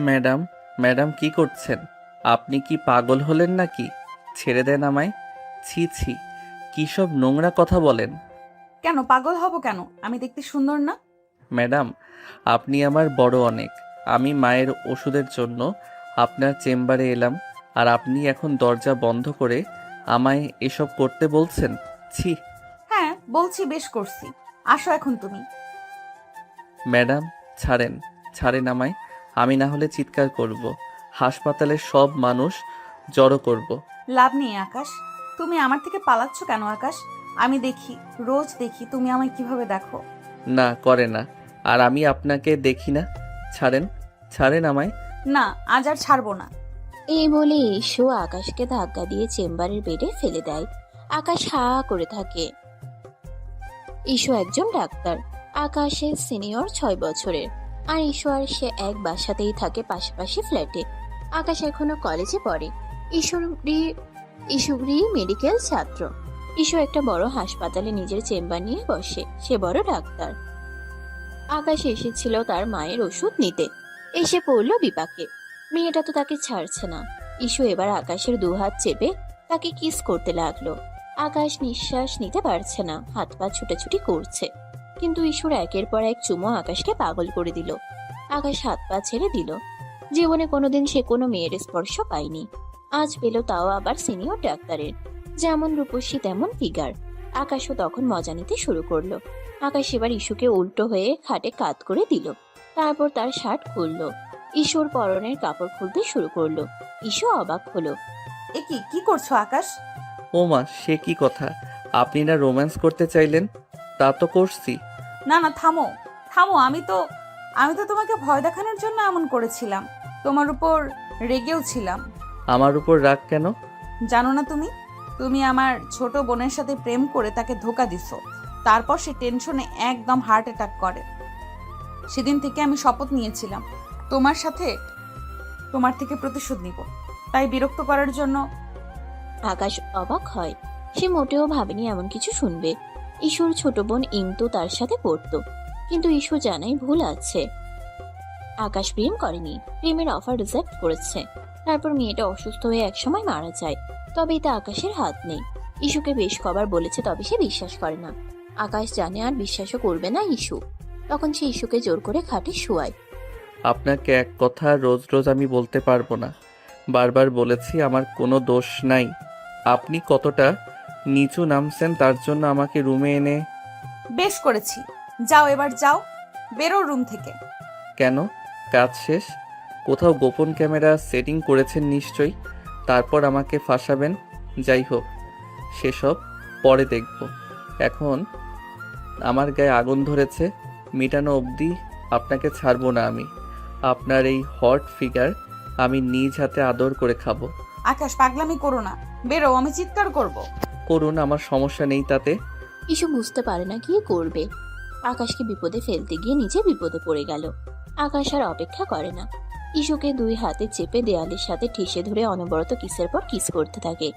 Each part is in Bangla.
ম্যাডাম, ম্যাডাম কি করছেন? আপনি কি পাগল হলেন নাকি? ছেড়ে দেন আমায়। ছি ছি, কী সব নোংরা কথা বলেন। কেন পাগল হব কেন? আমি দেখতে সুন্দর না? ম্যাডাম, আপনি আমার বড় অনেক। আমি মায়ের ওষুধের জন্য আপনার চেম্বারে এলাম, আর আপনি এখন দরজা বন্ধ করে আমায় এসব করতে বলছেন? ছি। হ্যাঁ বলছি, বেশ করছি। আসো এখন তুমি। ম্যাডাম, ছাড়েন, ছাড়েন আমায়। আমি না হলে চিৎকার করব, হাসপাতালের সব মানুষ জড়ো করব। লাভ নেই আকাশ, তুমি আমার থেকে পালাচ্ছ কেন আকাশ? আমি দেখি, রোজ দেখি তুমি আমায় কিভাবে দেখো। না করে না, আর আমি আপনাকে দেখি না। ছাড়েন, ছাড়েন আমায়। না, আজ আর ছাড়বো না। এই বলে ইস্যু আকাশকে ধাক্কা দিয়ে চেম্বারের বেডে ফেলে দেয়। আকাশ হা করে থাকে। ইস্যু একজন ডাক্তার। আকাশের সিনিয়র 6 বছরের। আর ইস্যু আর সে এক বাসাতেই থাকে, পাশাপাশি ফ্ল্যাটে। আকাশ এখনো কলেজে পড়ে। ইস্যুরি মেডিকেল ছাত্র। ইস্যু একটা বড় হাসপাতালে নিজের চেম্বার নিয়ে বসে। সে বড় ডাক্তার। আকাশ এসেছিল তার মায়ের ওষুধ নিতে। এসে পড়ল বিপাকে। মেয়েটা তো তাকে ছাড়ছে না। ইস্যু এবার আকাশের দুহাত চেপে তাকে কিস করতে লাগলো। আকাশ নিঃশ্বাস নিতে পারছে না, হাত পা ছুটাছুটি করছে। কিন্তু ইস্যুর একের পর এক চুমো আকাশকে পাগল করে দিল। আকাশ হাত পা ছেড়ে দিল। জীবনে কোনোদিন সে কোনো মেয়ের স্পর্শ পায়নি। আজ পেল, তাও আবার সিনিয়র ডাক্তারের। যেমন রূপসী তেমন ফিগার। আকাশও তখন মজা নিতে শুরু করলো। আকাশ এবার ইস্যুকে উল্টো হয়ে খাটে কাত করে দিল। তারপর তার শার্ট খুললো। ইস্যুর পরনের কাপড় খুলতে শুরু করলো। ইস্যু অবাক হলো। এ কি কি করছো আকাশ? ও মা, সে কি কথা! আপনি না রোম্যান্স করতে চাইলেন? তা তো করছি। না না, থামো থামো। আমি তো তোমাকে ভয় দেখানোর জন্য এমন করেছিলাম। তোমার উপর রেগেও ছিলাম। আমার উপর রাগ কেন? জানো না তুমি? তুমি আমার ছোট বোনের সাথে প্রেম করে তাকে ধোকা দিছো। তারপর সে টেনশনে একদম হার্ট অ্যাটাক করে। সেদিন থেকে আমি শপথ নিয়েছিলাম তোমার থেকে প্রতিশোধ নিব। তাই বিরক্ত করার জন্য। আকাশ অবাক হয়। সে মোটেও ভাবেনি এমন কিছু শুনবে। ইস্যুর ছোট বোন ইন্তু তার সাথে পড়তো। কিন্তু ইস্যু জানাই ভুল আছে। আকাশ প্রেম করেনি, প্রেমের অফার রিজেক্ট করেছে। তারপর মেয়েটা অসুস্থ হয়ে একসময় মারা যায়। তবে এতে আকাশের হাত নেই। ইস্যুকে বেশ কবার বলেছে, তবে সে বিশ্বাস করে না। আকাশ জানে আর বিশ্বাসও করবে না ইস্যু। তখন সে ইস্যুকে জোর করে খাটে শোয়ায়। আপনাকে এক কথা রোজ রোজ আমি বলতে পারবো না। বারবার বলেছি আমার কোনো দোষ নাই। আপনি কতটা নিচু নামছেন তার জন্য আমাকে রুমে এনে। বেশ করেছি, যাও এবার যাও, বেরো রুম থেকে। কেন? কাজ শেষ? কোথাও গোপন ক্যামেরা সেটিং করেছেন নিশ্চয়ই, তারপর আমাকে ফাঁসাবেন। যাই হোক, সেসব পরে দেখব। এখন আমার গায়ে আগুন ধরেছে, মেটানো অবধি আপনাকে ছাড়বো না আমি। আপনার এই হট ফিগার আমি নিজ হাতে আদর করে খাবো। আকাশ, পাগলামি করো না, বেরো, আমি চিৎকার করব। করুন, আমার সমস্যা নেই তাতে। ইস্যু বুঝতে পারে না কি করবে। আকাশকে বিপদে ফেলতে গিয়ে নিজে বিপদে পড়ে গেল। আকাশ আর অপেক্ষা করে না। ইস্যুকে দুই হাতে চেপে দেয়ালের সাথে ঠেসে ধরে অনবরত কিসের পর কিস করতে থাকে।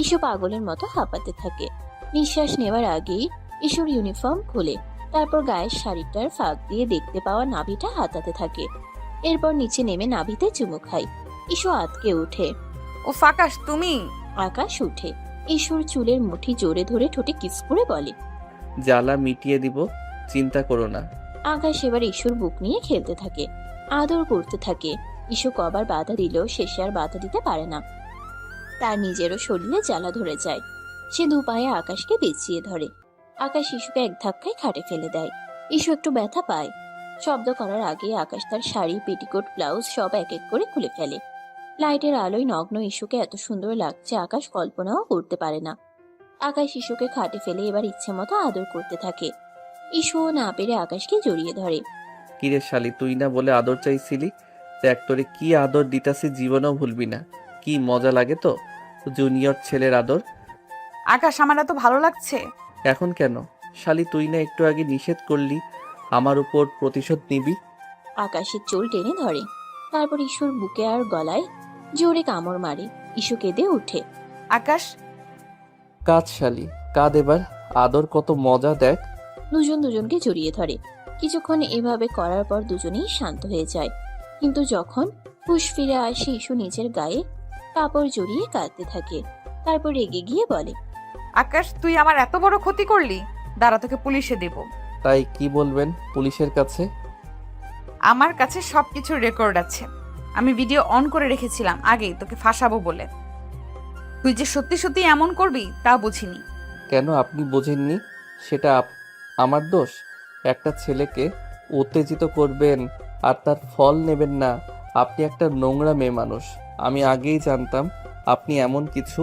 ইস্যু পাগলের মতো হাঁপাতে থাকে। নিঃশ্বাস নেওয়ার আগেই ইস্যুর ইউনিফর্ম খুলে, তারপর গায়ের শাড়িটার ফাঁক দিয়ে দেখতে পাওয়া নাভিটা হাতাতে থাকে। এরপর নিচে নেমে নাভিতে চুমু খায়। ইস্যু আতকে ওঠে। ও আকাশ, তুমি? আকাশ উঠে ইস্যুর চুলের মুঠি জোরে ধরে ঠোঁটে কিস করে বলে, জ্বালা মিটিয়ে দিব, চিন্তা করো না। আকাশ এবার ইস্যুর বুক নিয়ে খেলতে থাকে, আদর করতে থাকে। ইস্যু কবার বাধা দিলেও শেষে আর বাধা দিতে পারে না। তার নিজেরও শরীরে জ্বালা ধরে যায়। সে দু পায়ে আকাশকে পেঁচিয়ে ধরে। আকাশ ইস্যুকে এক ধাক্কায় খাটে ফেলে দেয়। ইস্যু একটু ব্যথা পায়। শব্দ করার আগে আকাশ তার শাড়ি, পেটিকোট, ব্লাউজ সব এক এক করে খুলে ফেলে। লাইটের আলোয় নগ্ন ইস্যুকে এত সুন্দর লাগছে আকাশ কল্পনাও করতে পারে না। আকাশ ইস্যুকে খাটে ফেলে এবার ইচ্ছে মতো আদর করতে থাকে। ইস্যুও না পেরে আকাশকে জড়িয়ে ধরে। কিরে শালি, তুই না বলে আদর চাইছিলি? দেখ তোরে কি আদর দিতাছি, জীবনেও ভুলবি না। কি মজা লাগে তো জুনিয়র ছেলের আদর। আকাশ, আমার এত ভালো লাগছে। এখন কেন? শালি, তুই না একটু আগে নিষেধ করলি আমার উপর প্রতিশোধ নিবি? আকাশের চুল টেনে ধরে। তারপর ইস্যুর বুকে আর গলায় জোরে কামড় মারে। ইস্যু কেঁদে উঠে। আকাশ, কাঁদ শালি, কাঁদ এবার। আদর কত মজা দেখ। দুজন দুজনকে জড়িয়ে ধরে। কিছুক্ষণ এভাবে করার পর দুজনেই শান্ত হয়ে যায়। কিন্তু যখন হুঁশ ফিরে আসে ইস্যু নিজের গায়ে কাপড় জড়িয়ে কাঁদতে থাকে। তারপর রেগে গিয়ে বলে, আকাশ, তুই আমার এত বড় ক্ষতি করলি, দাঁড়া তোকে পুলিশে দেব। তাই কি বলবেন পুলিশের কাছে? আমার কাছে সবকিছুর রেকর্ড আছে। আমি ভিডিও অন করে রেখেছিলাম আগেই তোকে ফাঁসাবো বলে। তুই যে সত্যি সত্যি এমন করবি তা বুঝিনি। কেন আপনি বোঝেননি? সেটা আমার দোষ? একটা ছেলেকে উত্তেজিত করবেন আর তার ফল নেবেন না? আপনি একটা নোংরা মেয়ে মানুষ। আমি আগেই জানতাম আপনি এমন কিছু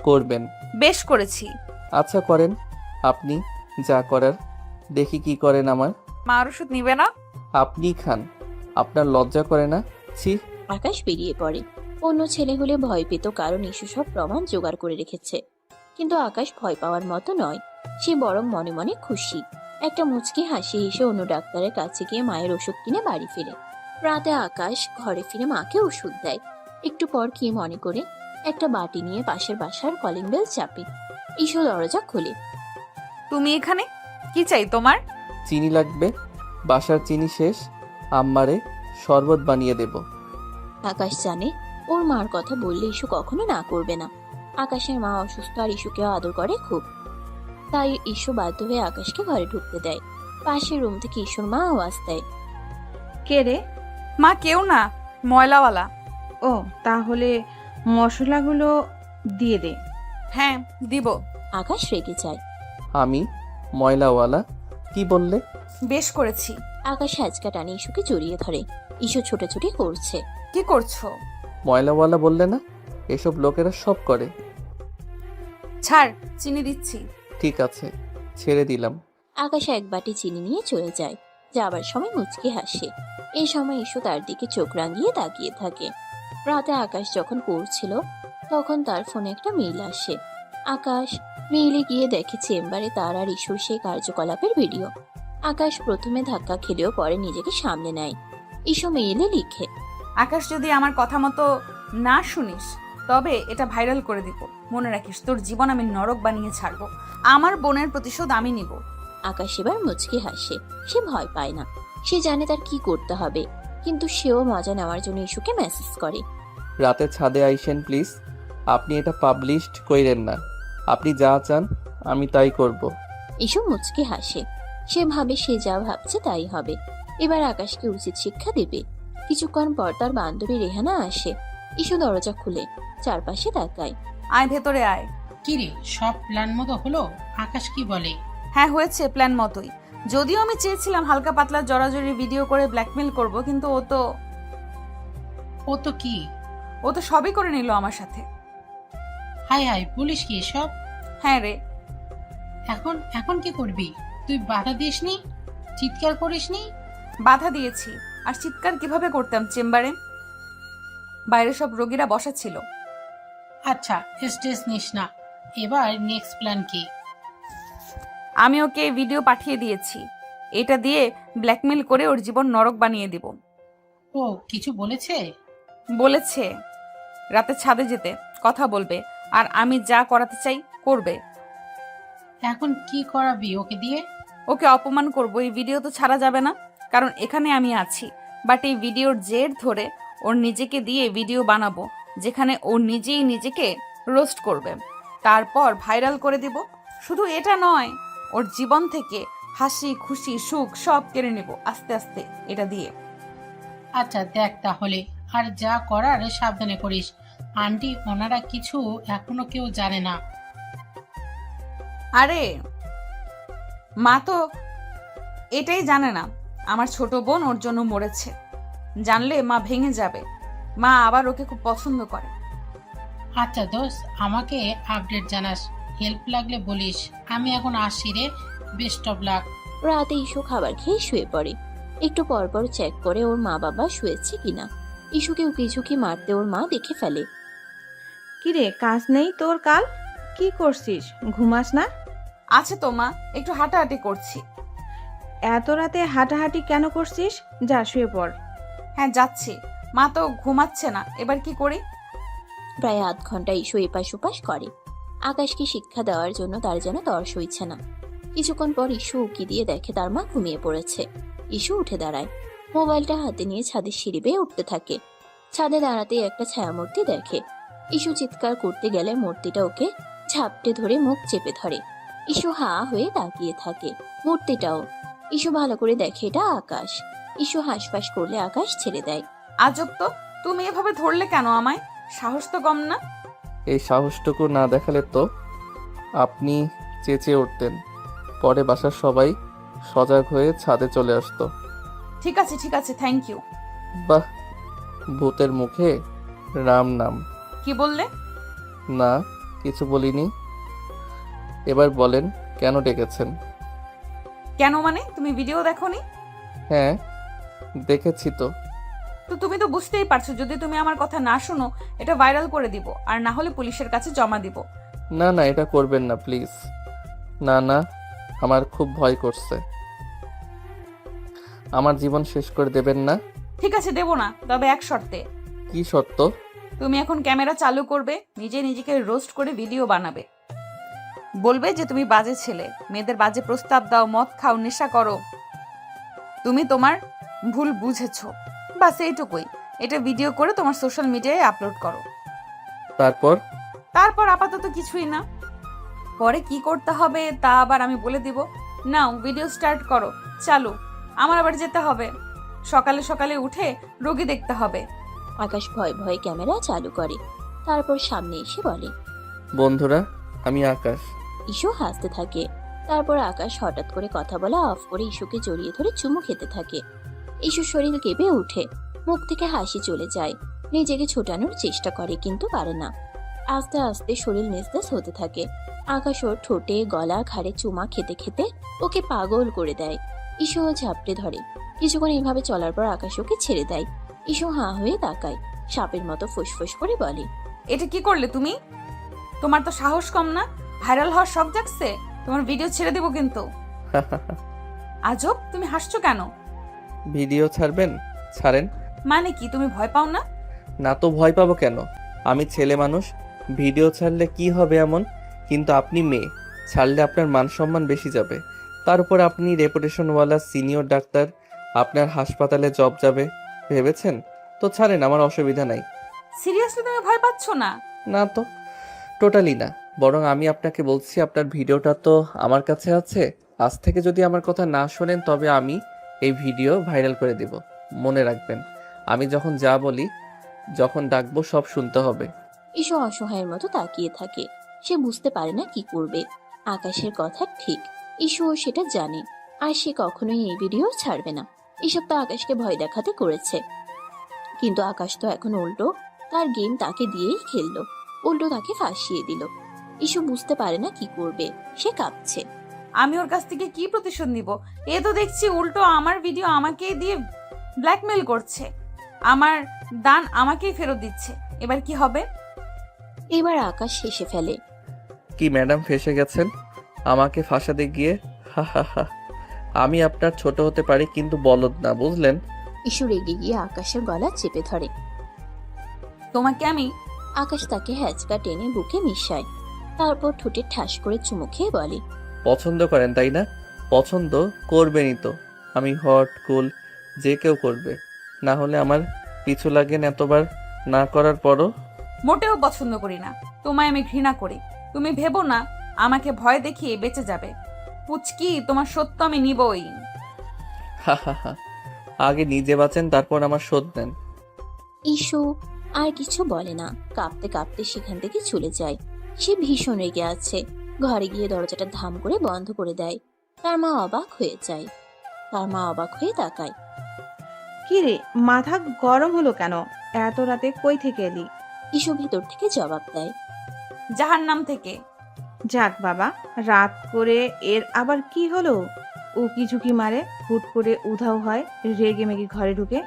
করবেন। বেশ করেছি। আচ্ছা করেন, আপনি যা করার। দেখি কি করেন আমার। মার ওষুধ নিবে না? আপনি খান। আপনার লজ্জা করে না? ছি। আকাশ বেরিয়ে পড়ে। অন্য ছেলে হলে ভয় পেত, কারণ ইস্যু সব প্রমাণ জোগাড় করে রেখেছে। কিন্তু আকাশ ভয় পাওয়ার মতো নয়, সে বরং মনে মনে খুশি। একটা মুচকি হাসি হেসে অন্য ডাক্তারের কাছে গিয়ে মায়ের ওষুধ কিনে বাড়ি ফিরে। রাতে আকাশ ঘরে ফিরে মাকে ওষুধ দেয়। একটু পর কি মনে করে একটা বাটি নিয়ে পাশের বাসার কলিং বেল চাপে। ইস্যু দরজা খোলে। তুমি এখানে? কি চাই তোমার? চিনি লাগবে। বাসার চিনি শেষ, আম্মারে শরবত বানিয়ে দেব। আকাশ জানে ওর মার কথা বললে ইস্যু কখনো না করবে না। আকাশের মা অসুস্থ আর ইস্যুকেও আদর করে খুব, তাই ইস্যু বাধ্য হয়ে আকাশকে ঘরে ঢুকতে দেয়। পাশের রুম থেকে ইস্যুর মা আওয়াজ দেয়, কে রে? মা কেউ না, ময়লাওয়ালা। ও, তাহলে মশলাগুলো দিয়ে দে। হ্যাঁ দিব। আকাশ রেগে যায়। আমি ময়লাওয়ালা? কি বললে? বেশ করেছি। আকাশ হ্যাচকা টানে ইস্যুকে জড়িয়ে ধরে। ইস্যু ছোটাছুটি করছে। কি করছো? ময়লাওয়ালা বললে না? এসব লোকেরা সব করে। ছাড়, চিনি দিচ্ছি। ঠিক আছে, ছেড়ে দিলাম। আকাশ এক বাটি চিনি নিয়ে চলে যায়। যাবার সময় মুচকি হাসে। এই সময় ইস্যু তার দিকে চোখ রাঙিয়ে তাকিয়ে থাকে। রাতে আকাশ যখন পড়ছিল তখন তার ফোনে একটা মেইল আসে। আকাশ মেইলে গিয়ে দেখে চেম্বারে তার আর ইস্যুর সেই কার্যকলাপের ভিডিও। আকাশ প্রথমে ধাক্কা খেলেও পরে নিজেকে সামলে নেয়। ইস্যু মেইলে লিখে, আকাশ, যদি আমার কথা মতো না শুনিস তবে এটা ভাইরাল করে দিব। মনে রাখিস, তোর জীবন আমি নরক বানিয়ে ছাড়বো। আমার বোনের প্রতিশোধ আমি নিব। আকাশ এবার মুচকি হাসে। সে ভয় পায় না, সে জানে তার কি করতে হবে। কিন্তু সেও মজা নেওয়ার জন্য ইস্যুকে মেসেজ করে, রাতে ছাদে আইসেন প্লিজ। আপনি এটা পাবলিশড কইরেন না। আপনি যা চান আমি তাই করব। ইস্যু মুচকি হাসে। সে ভাবে সে যা ভাবছে তাই হবে। এবার আকাশকে উচিত শিক্ষা দেবে। কিছুক্ষণ পর তার বান্ধবী রেহানা আসে। ইস্যু দরজা খুলে চারপাশে তাকায়। আয় ভেতরে আয়। কিরে, সব প্ল্যান মতো হলো? আকাশ কি বলে? হ্যাঁ, হয়েছে প্ল্যান মতোই। যদিও আমি চেয়েছিলাম হালকা পাতলা জড়াজড়ি ভিডিও করে ব্ল্যাকমেল করব, কিন্তু ও তো কি? ও তো সবই করে নিল আমার সাথে। হাই হাই, বলিস কি সব? হ্যাঁ রে। এখন এখন কি করবি? তুই বাধা দিসনি? চিৎকার করিসনি? বাধা দিয়েছি। আর চিৎকার কিভাবে করতাম চেম্বারে? বাইরে সব রোগীরা বসা ছিল। আচ্ছা, স্ট্রেস নিস না। এবার নেক্সট প্ল্যান কি? আমি ওকে ভিডিও পাঠিয়ে দিয়েছি। এটা দিয়ে ব্ল্যাকমেল করে ওর জীবন নরক বানিয়ে দিব। ও কিছু বলেছে? বলেছে রাতে ছাদে যেতে, কথা বলবে, আর আমি যা করাতে চাই করবে। এখন কি করাবি ওকে দিয়ে? ওকে অপমান করব। এই ভিডিও তো ছাড়া যাবে না, কারণ এখানে আমি আছি। বাট এই ভিডিওর জের ধরে ওর নিজেকে দিয়ে ভিডিও বানাবো, যেখানে ও নিজেই নিজেকে রোস্ট করবে। তারপর ভাইরাল করে দিব। শুধু এটা নয়, ওর জীবন থেকে হাসি খুশি সুখ সব কেড়ে নেব আস্তে আস্তে এটা দিয়ে। আচ্ছা দেখ তাহলে, আর যা করার সাবধানে করিস। আন্টি ওনারা কিছু এখনো কেউ জানে না। আরে মা তো এটাই জানে না আমার ছোট বোন ওর জন্য মরেছে। জানলে মা ভেঙে যাবে। মা আবার ওকে খুব পছন্দ করে। আচ্ছা দোষ, আমাকে আপডেট জানাস। হেল্প লাগলে বলিস। আমি এখন আসছি রে। Best of luck. রাতে ইস্যু খাবার খেয়ে শুয়ে পড়ে। একটু পরপর চেক করে ওর মা বাবা শুয়েছে কিনা। ইস্যুকে উকিঝুঁকি মারতে ওর মা দেখে ফেলে। কিরে, কাজ নেই তোর কাল? কি করছিস? ঘুমাস না? আছে তো মা, একটু হাঁটাহাঁটি করছি। এত রাতে হাঁটাহাঁটি কেন করছিস? যা শুয়ে পড়। হ্যাঁ যাচ্ছি। মা তো ঘুমাচ্ছে না, এবার কি করি? প্রায় আধ ঘন্টা ইস্যু এপাশ ওপাশ করে। আকাশকে শিক্ষা দেওয়ার জন্য তার যেন তর সইছে না। কিছুক্ষণ পর ইস্যু উকি দিয়ে দেখে তার মা ঘুমিয়ে পড়েছে। ইস্যু উঠে দাঁড়ায়। মোবাইলটা হাতে নিয়ে ছাদের সিঁড়ি বেয়ে উঠতে থাকে। ছাদে দাঁড়াতেই একটা ছায়ামূর্তি দেখে। ইস্যু চিৎকার করতে গেলে মূর্তিটা ওকে ঝাপটে ধরে মুখ চেপে ধরে। ইস্যু হা হয়ে তাকিয়ে থাকে। মূর্তিটাও। ইস্যু ভালো করে দেখে এটা আকাশ। ইস্যু হাঁসফাঁস করলে আকাশ ছেড়ে দেয়। আজব তো, তুমি এভাবে ধরলে কেন আমায়? সাহস তো কম না। এই সাহসটুকু না দেখালে তো আপনি চেঁচিয়ে উঠতেন। পরে বাসার সবাই সজাগ হয়ে ছাদে চলে আসতো। ঠিক আছে, থ্যাংক ইউ। বাহ, ভূতের মুখে রাম নাম। কি বললে? না, কিছু বলিনি। এবার বলেন কেন ডেকেছেন? কেন মানে? তুমি ভিডিও দেখোনি? হ্যাঁ, দেখেছি তো। তো তুমি তো বুঝতেই পারছো, যদি তুমি আমার কথা না শোনো এটা ভাইরাল করে দিব, আর না হলে পুলিশের কাছে জমা দিব। না না, এটা করবেন না প্লিজ। না না, আমার খুব ভয় করছে। আমার জীবন শেষ করে দেবেন না। ঠিক আছে, দেব না, তবে এক শর্তে। কি শর্ত? তুমি এখন ক্যামেরা চালু করবে, নিজেকে রোস্ট করে ভিডিও বানাবে। বলবে যে তুমি বাজে ছেলে, মেয়েদের বাজে প্রস্তাব দাও, মদ খাও, নেশা করো। তুমি তোমার ভুল বুঝেছো, বাস এইটুকুই। এটা ভিডিও করে তোমার সোশ্যাল মিডিয়ায় আপলোড করো। তারপর আপাতত কিছুই না, পরে কি করতে হবে তা আবার আমি বলে দিব। নাও ভিডিও স্টার্ট করো, চালু। আমার আবার যেতে হবে, সকালে সকালে উঠে রোগী দেখতে হবে। আকাশ ভয় ভয়ে ক্যামেরা চালু করে। তারপর সামনে এসে বলে, বন্ধুরা, আমি আকাশ। ইস্যু হাসতে থাকে। তারপর আকাশ হঠাৎ করে কথা বলা অফ করে ইস্যুকে জড়িয়ে ধরে চুমু খেতে থাকে। ইস্যুর শরীর কেঁপে ওঠে, মুখ থেকে হাসি চলে যায়। নিজেকে ছোটানোর চেষ্টা করে কিন্তু পারে না। আস্তে আস্তে শরীর নিস্তেজ হতে থাকে। আকাশ ওর ঠোঁটে গলা ঘাড়ে চুমা খেতে খেতে ওকে পাগল করে দেয়। ইস্যুও ঝাপটে ধরে। কিছুক্ষণ এইভাবে চলার পর আকাশ ওকে ছেড়ে দেয়। ইস্যু হাঁ হয়ে তাকায়, সাপের মতো ফুসফুস করে বলে, এটা কি করলে তুমি? তোমার তো সাহস কম না? ভাইরাল হওয়ার শখ জাগছে? তোমার ভিডিও ছেড়ে দেবো কিন্তু। আজব, তুমি হাসছো কেন? ভিডিও ছাড়বেন? ছাড়েন। মানে কি, তুমি ভয় পাও না? না তো ভয় পাবো কেন? আমি ছেলে মানুষ, ভিডিও ছাড়লে কি হবে এমন? কিন্তু আপনি মেয়ে, ছাড়লে আপনার মান সম্মান বেশি যাবে। তার উপর আপনি রেপুটেশনওয়ালা সিনিয়র ডাক্তার, আপনার হাসপাতালে জব যাবে। ভেবেছেন? তো ছাড়েন, আমার অসুবিধা নাই। সিরিয়াসলি তুমি ভয় পাচ্ছ না? না তো, টোটালি না। বরং আমি আপনাকে বলছি, আপনার ভিডিওটা তো আমার কাছে আছে। আজ থেকে যদি আমার কথা না শোনেন তবে আমি এই ভিডিও ভাইরাল করে দেব। মনে রাখবেন, আমি যখন যা বলি, যখন ডাকবো সব শুনতে হবে। ইস্যু অসহায়ের মতো তাকিয়ে থাকে। সে বুঝতে পারে না কি করবে। আকাশের কথা ঠিক, ইস্যুও সেটা জানে। আর সে কখনোই এই ভিডিও ছাড়বে না। এসব তো আকাশকে ভয় দেখাতে করেছে, কিন্তু আকাশ তো এখন উল্টো তার গেম তাকে দিয়েই খেললো, উল্টো তাকে ফাঁসিয়ে দিল। ইস্যু বুঝতে পারে না কি করবে, সে কাঁপছে। আমি ওর কাছ থেকে কি প্রতিশোধ নিব? এ তো দেখছি উল্টো আমার ভিডিও আমাকে দিয়ে ব্ল্যাকমেল করছে, আমার দান আমাকেই ফেরত দিচ্ছে। এবার কি হবে? এবার আকাশ হেসে ফেলে। কি ম্যাডাম, ফেঁসে গেছেন আমাকে ফাঁসাতে গিয়ে? হা হা হা। আমি আপনার ছোট হতে পারি কিন্তু বলদ না, বুঝলেন? ইস্যু রেগে গিয়ে আকাশের গলা চেপে ধরে। তোমাকে আমি... আকাশ তাকে হ্যাচকা টেনে বুকে মিশায়। তারপর ঠোঁটে ঠাস করে চুমু খেয়ে বলে, পছন্দ করেন তাই না? পছন্দ করবেনই তো। আমি হট কুল, যে কেউ করবে। না হলে আমার পিছু লাগেন এতবার না করার পরও। মোটেও পছন্দ করি না, তোমায় আমি ঘৃণা করি। তুমি ভেবো না আমাকে ভয় দেখিয়ে বেঁচে যাবে। পুচকি, তোমার সত্য আমি নিবই। হা হা হা। আগে নিজে বাঁচেন, তারপর আমার শোধ নেন। ইস্যু আর কিছু বলে না, কাঁপতে কাঁপতে সেখান থেকে চলে যায়। সে ভীষণ রেগে আছে। ঘরে গিয়ে দরজাটা ধাম করে বন্ধ করে দেয়। তার মা অবাক হয়ে যায়। তাকায়। কি রে, মাথা গরম হলো কেন? এত রাতে কই থেকে এলি? ইস্যু ভেতর থেকে জবাব দেয়, জাহান্নাম থেকে। যাক বাবা, রাত করে এর আবার কি হলো? উকি ঝুঁকি মারে, হুট করে উধাও হয়, রেগে মেগে ঘরে ঢুকে।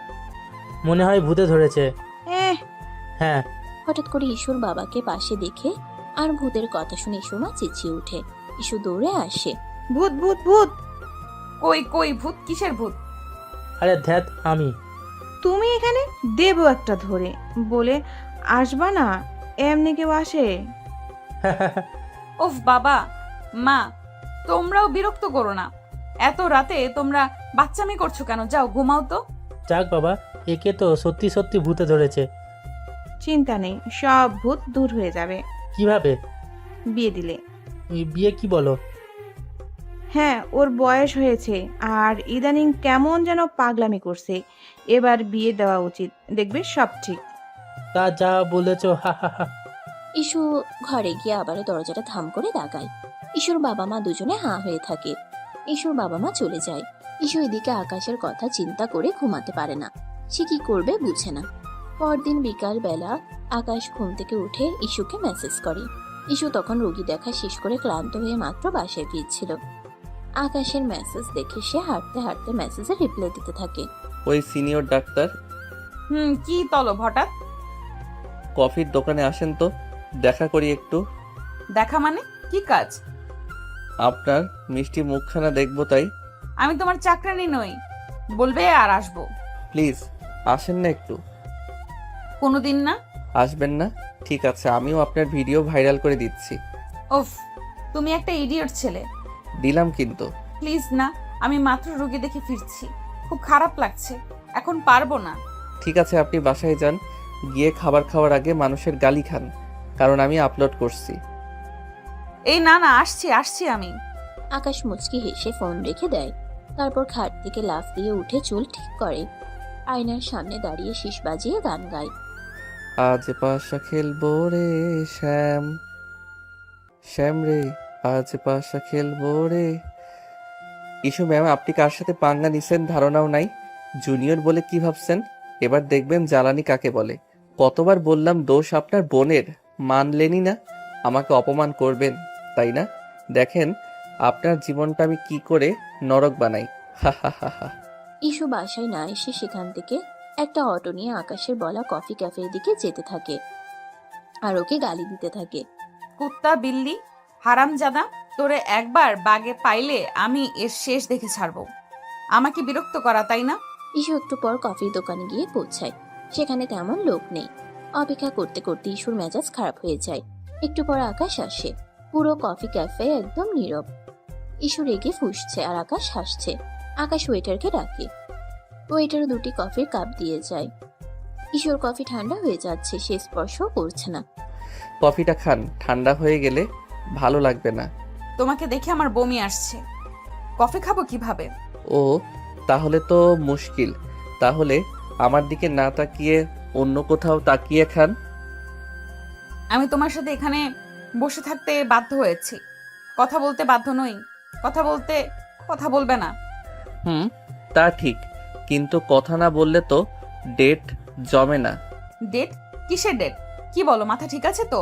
মনে হয় ভূতে ধরেছে। হ্যাঁ। হঠাৎ করে ইস্যুর বাবাকে পাশে দেখে আর ভূতের কথা শুনে ইস্যুর মা চেঁচিয়ে ওঠে। ইস্যু দৌড়ে আসে। ভূত ভূত ভূত! কই কই ভূত? কিসের ভূত? আরে ধ্যাত, আমি। তুমি এখানে? দেবো একটা ধরে। বলে আসবা না, এমনি কেউ আসে? ওফ বাবা, মা তোমরাও বিরক্ত করো না। এত রাতে তোমরা বাচ্চামি করছো কেন? যাও ঘুমাও তো। যাক বাবা, একে তো সত্যি সত্যি ভূতে ধরেছে। চিন্তা নেই, সব ভূত দূর হয়ে যাবে কিভাবে? বিয়ে দিলে। বিয়ে কি বলো? হ্যাঁ, ওর বয়স হয়েছে আর ইদানিং কেমন যেন পাগলামি করছে। এবার বিয়ে দেওয়া উচিত, দেখবে সব ঠিক। তা যা বলেছ, হা হা হা। ইসু ঘরে গিয়ে আবারও দরজাটা থাম করে দাগায়। ইসুর বাবা মা দুজনে হাঁ হয়ে থাকে। ইসুর বাবা মা চলে যায়। ইসু এদিকে আকাশের কথা চিন্তা করে ঘুমাতে পারে না। সে কি করবে বুঝে না। পরদিন বিকাল বেলা আকাশ ঘুম থেকে উঠে ইসুকে মেসেজ করে। ইসু তখন রোগী দেখা শেষ করে ক্লান্ত হয়ে মাত্র বাসায় ফিরছিল। আকাশের মেসেজ দেখে সে হাঁটতে হাঁটতে মেসেজে রিপ্লাই দিতে থাকে। ওই সিনিয়র ডাক্তার, কি তলব হঠাৎ? কফির দোকানে আসেন তো, দেখা করি একটু। দেখা মানে কি কাজ? আপনার মিষ্টি মুখখানা দেখবো তাই। আমি তোমার চাকরানি নই, বলবে আর আসবো। প্লিজ আসেন না একটু। কোনোদিন না। আসবেন না? ঠিক আছে, আমিও আপনার ভিডিও ভাইরাল করে দিচ্ছি। ওফ, তুমি একটা ইডিয়ট ছেলে। দিলাম কিন্তু। প্লিজ না, আমি মাত্র রোগী দেখে ফিরছি, খুব খারাপ লাগছে, এখন পারবো না। ঠিক আছে, আপনি বাসায় যান, গিয়ে খাবার খাওয়ার আগে মানুষের গালি খান, কারণ আমি আপলোড করছি। এই না না, আসছি আসছি আমি। আকাশ মুচকি হেসে ফোন রেখে দেয়। তারপর খাট থেকে লাফ দিয়ে উঠে চুল ঠিক করে। আয়নার সামনে দাঁড়িয়ে শীষ বাজিয়ে গান গায়। আজ পাশা খেলবো রে শ্যাম, শ্যাম রে আজ পাশা খেলবো রে। ইস্যু ম্যাম, আপনি কার সাথে পাঙ্গা নিছেন ধারণাও নাই। জুনিয়র বলে কি ভাবছেন? এবার দেখবেন জ্বালানি কাকে বলে। কতবার বললাম দোষ আপনার বোনের, মানলেনই না। আমাকে অপমান করবেন তাই না? দেখেন আপনার জীবনটা আমি কি করে নরক বানাই। হা হা হা হা। ইসু বাসায় না এসে সেখান থেকে একটা অটো নিয়ে আকাশের বলা কফি ক্যাফের দিকে যেতে থাকে আর ওকে গালি দিতে থাকে। কুত্তা বিল্লি হারামজাদা, তোরে একবার বাগে পাইলে আমি এর শেষ দেখে ছাড়বো। আমাকে বিরক্ত করা তাই না? ইসু একটু পর কফির দোকানে গিয়ে পৌঁছায়। সেখানে তেমন লোক নেই। অপেক্ষা করতে করতে ইসুর মেজাজ খারাপ হয়ে যায়। একটু পর আকাশ আসে। পুরো কফি ক্যাফে একদম নীরব। ইসু রেগে ফুঁসছে আর আকাশ হাসছে। আকাশ ওয়েটারকে ডাকে। ওয়েটার দুটি কফির কাপ দিয়ে যায়। ইসুর কফি ঠান্ডা হয়ে যাচ্ছে, সে স্পর্শও করছে না। কফিটা খান, ঠান্ডা হয়ে গেলে ভালো লাগবে না। তোমাকে দেখে আমার বমি আসছে, কফি খাবো কিভাবে? ও তাহলে তো মুশকিল। তাহলে আমার দিকে না তাকিয়ে অন্য কোথাও তাকিয়ে খান। আমি তোমার সাথে এখানে বসে থাকতে বাধ্য হয়েছি, কথা বলতে বাধ্য নই। কথা বলবে না? তা ঠিক, কিন্তু কথা না বললে তো ডেট জমে না। ডেট? কিসের ডেট? কি বলো, মাথা ঠিক আছে তো?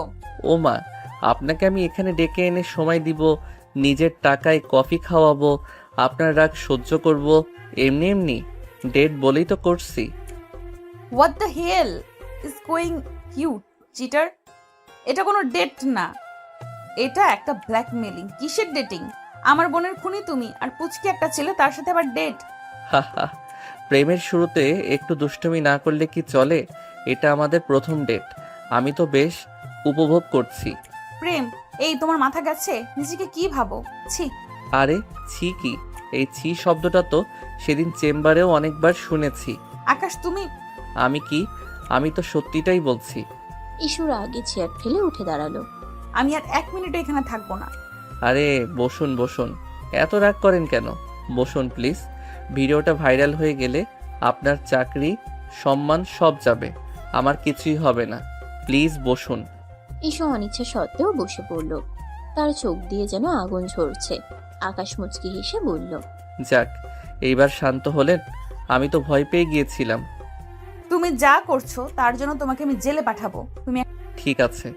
ও মা, আপনাকে আমি এখানে ডেকে এনে সময় দিব, নিজের টাকায় কফি খাওয়াবো, আপনার রাগ সহ্য করব, এমনি এমনি ডেট বলেই তো করছি। What the hell is going you cheater? এটা কোনো ডেট না, এটা একটা ব্ল্যাকমেলিং। কিসের ডেটিং? আমার বোনের খুনি তুমি, আর পুচকি একটা ছেলে, তার সাথে আবার ডেট? হাহা, প্রেমের শুরুতে একটু দুষ্টুমি না করলে কি চলে? এটা আমাদের প্রথম ডেট, আমি তো বেশ উপভোগ করছি। প্রেম? এই তোমার মাথা গেছে? নিজেকে কি ভাবো? ছি। আরে ছি কি? এই ছি শব্দটা তো সেদিন চেম্বারেও অনেকবার শুনেছি। আকাশ তুমি। আমি তো সত্যিটাই বলছি। ইসুর আগে চেয়ার ফেলে উঠে দাঁড়ালো। আমি আর 1 মিনিট এখানে থাকবো না। আরে বসুন বসুন, এত রাগ করেন কেন? বসুন প্লিজ। ভিডিওটা ভাইরাল হয়ে গেলে আপনার চাকরি সম্মান সব যাবে, আমার কিছুই হবে না। প্লিজ বসুন। ইসু অনিচ্ছা সত্ত্বেও বসে পড়ল। তার চোখ দিয়ে যেন আগুন ঝরছে। আকাশ মুচকি হেসে বলল, যাক, এইবার শান্ত হলেন? আমি তো ভয় পেয়ে গিয়েছিলাম। তুমি যা করছো তার জন্য তোমাকে আমি জেলে পাঠাবো। তুমি ঠিক আছে,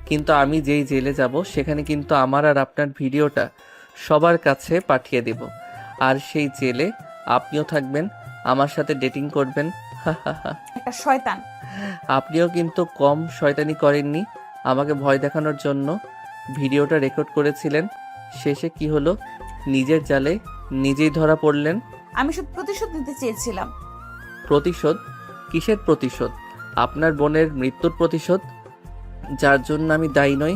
কিন্তু আমি যেই জেলে যাব সেখানে কিন্তু আমার আর আপনার ভিডিওটা সবার কাছে পাঠিয়ে দেব। আর সেই জেলে আপনিও থাকবেন, আমার সাথে ডেটিং করবেন। একটা শয়তান। আপনিও কিন্তু কম শয়তানি করেননি। আমাকে ভয় দেখানোর জন্য ভিডিওটা রেকর্ড করেছিলেন। শেষে কি হলো? নিজের জালে নিজেই ধরা পড়লেন। আমি শুধু প্রতিশোধ নিতে চেয়েছিলাম। প্রতিশোধ? কিসের প্রতিশোধ? আপনার বোনের মৃত্যুর প্রতিশোধ, যার জন্য আমি দায়ী নই।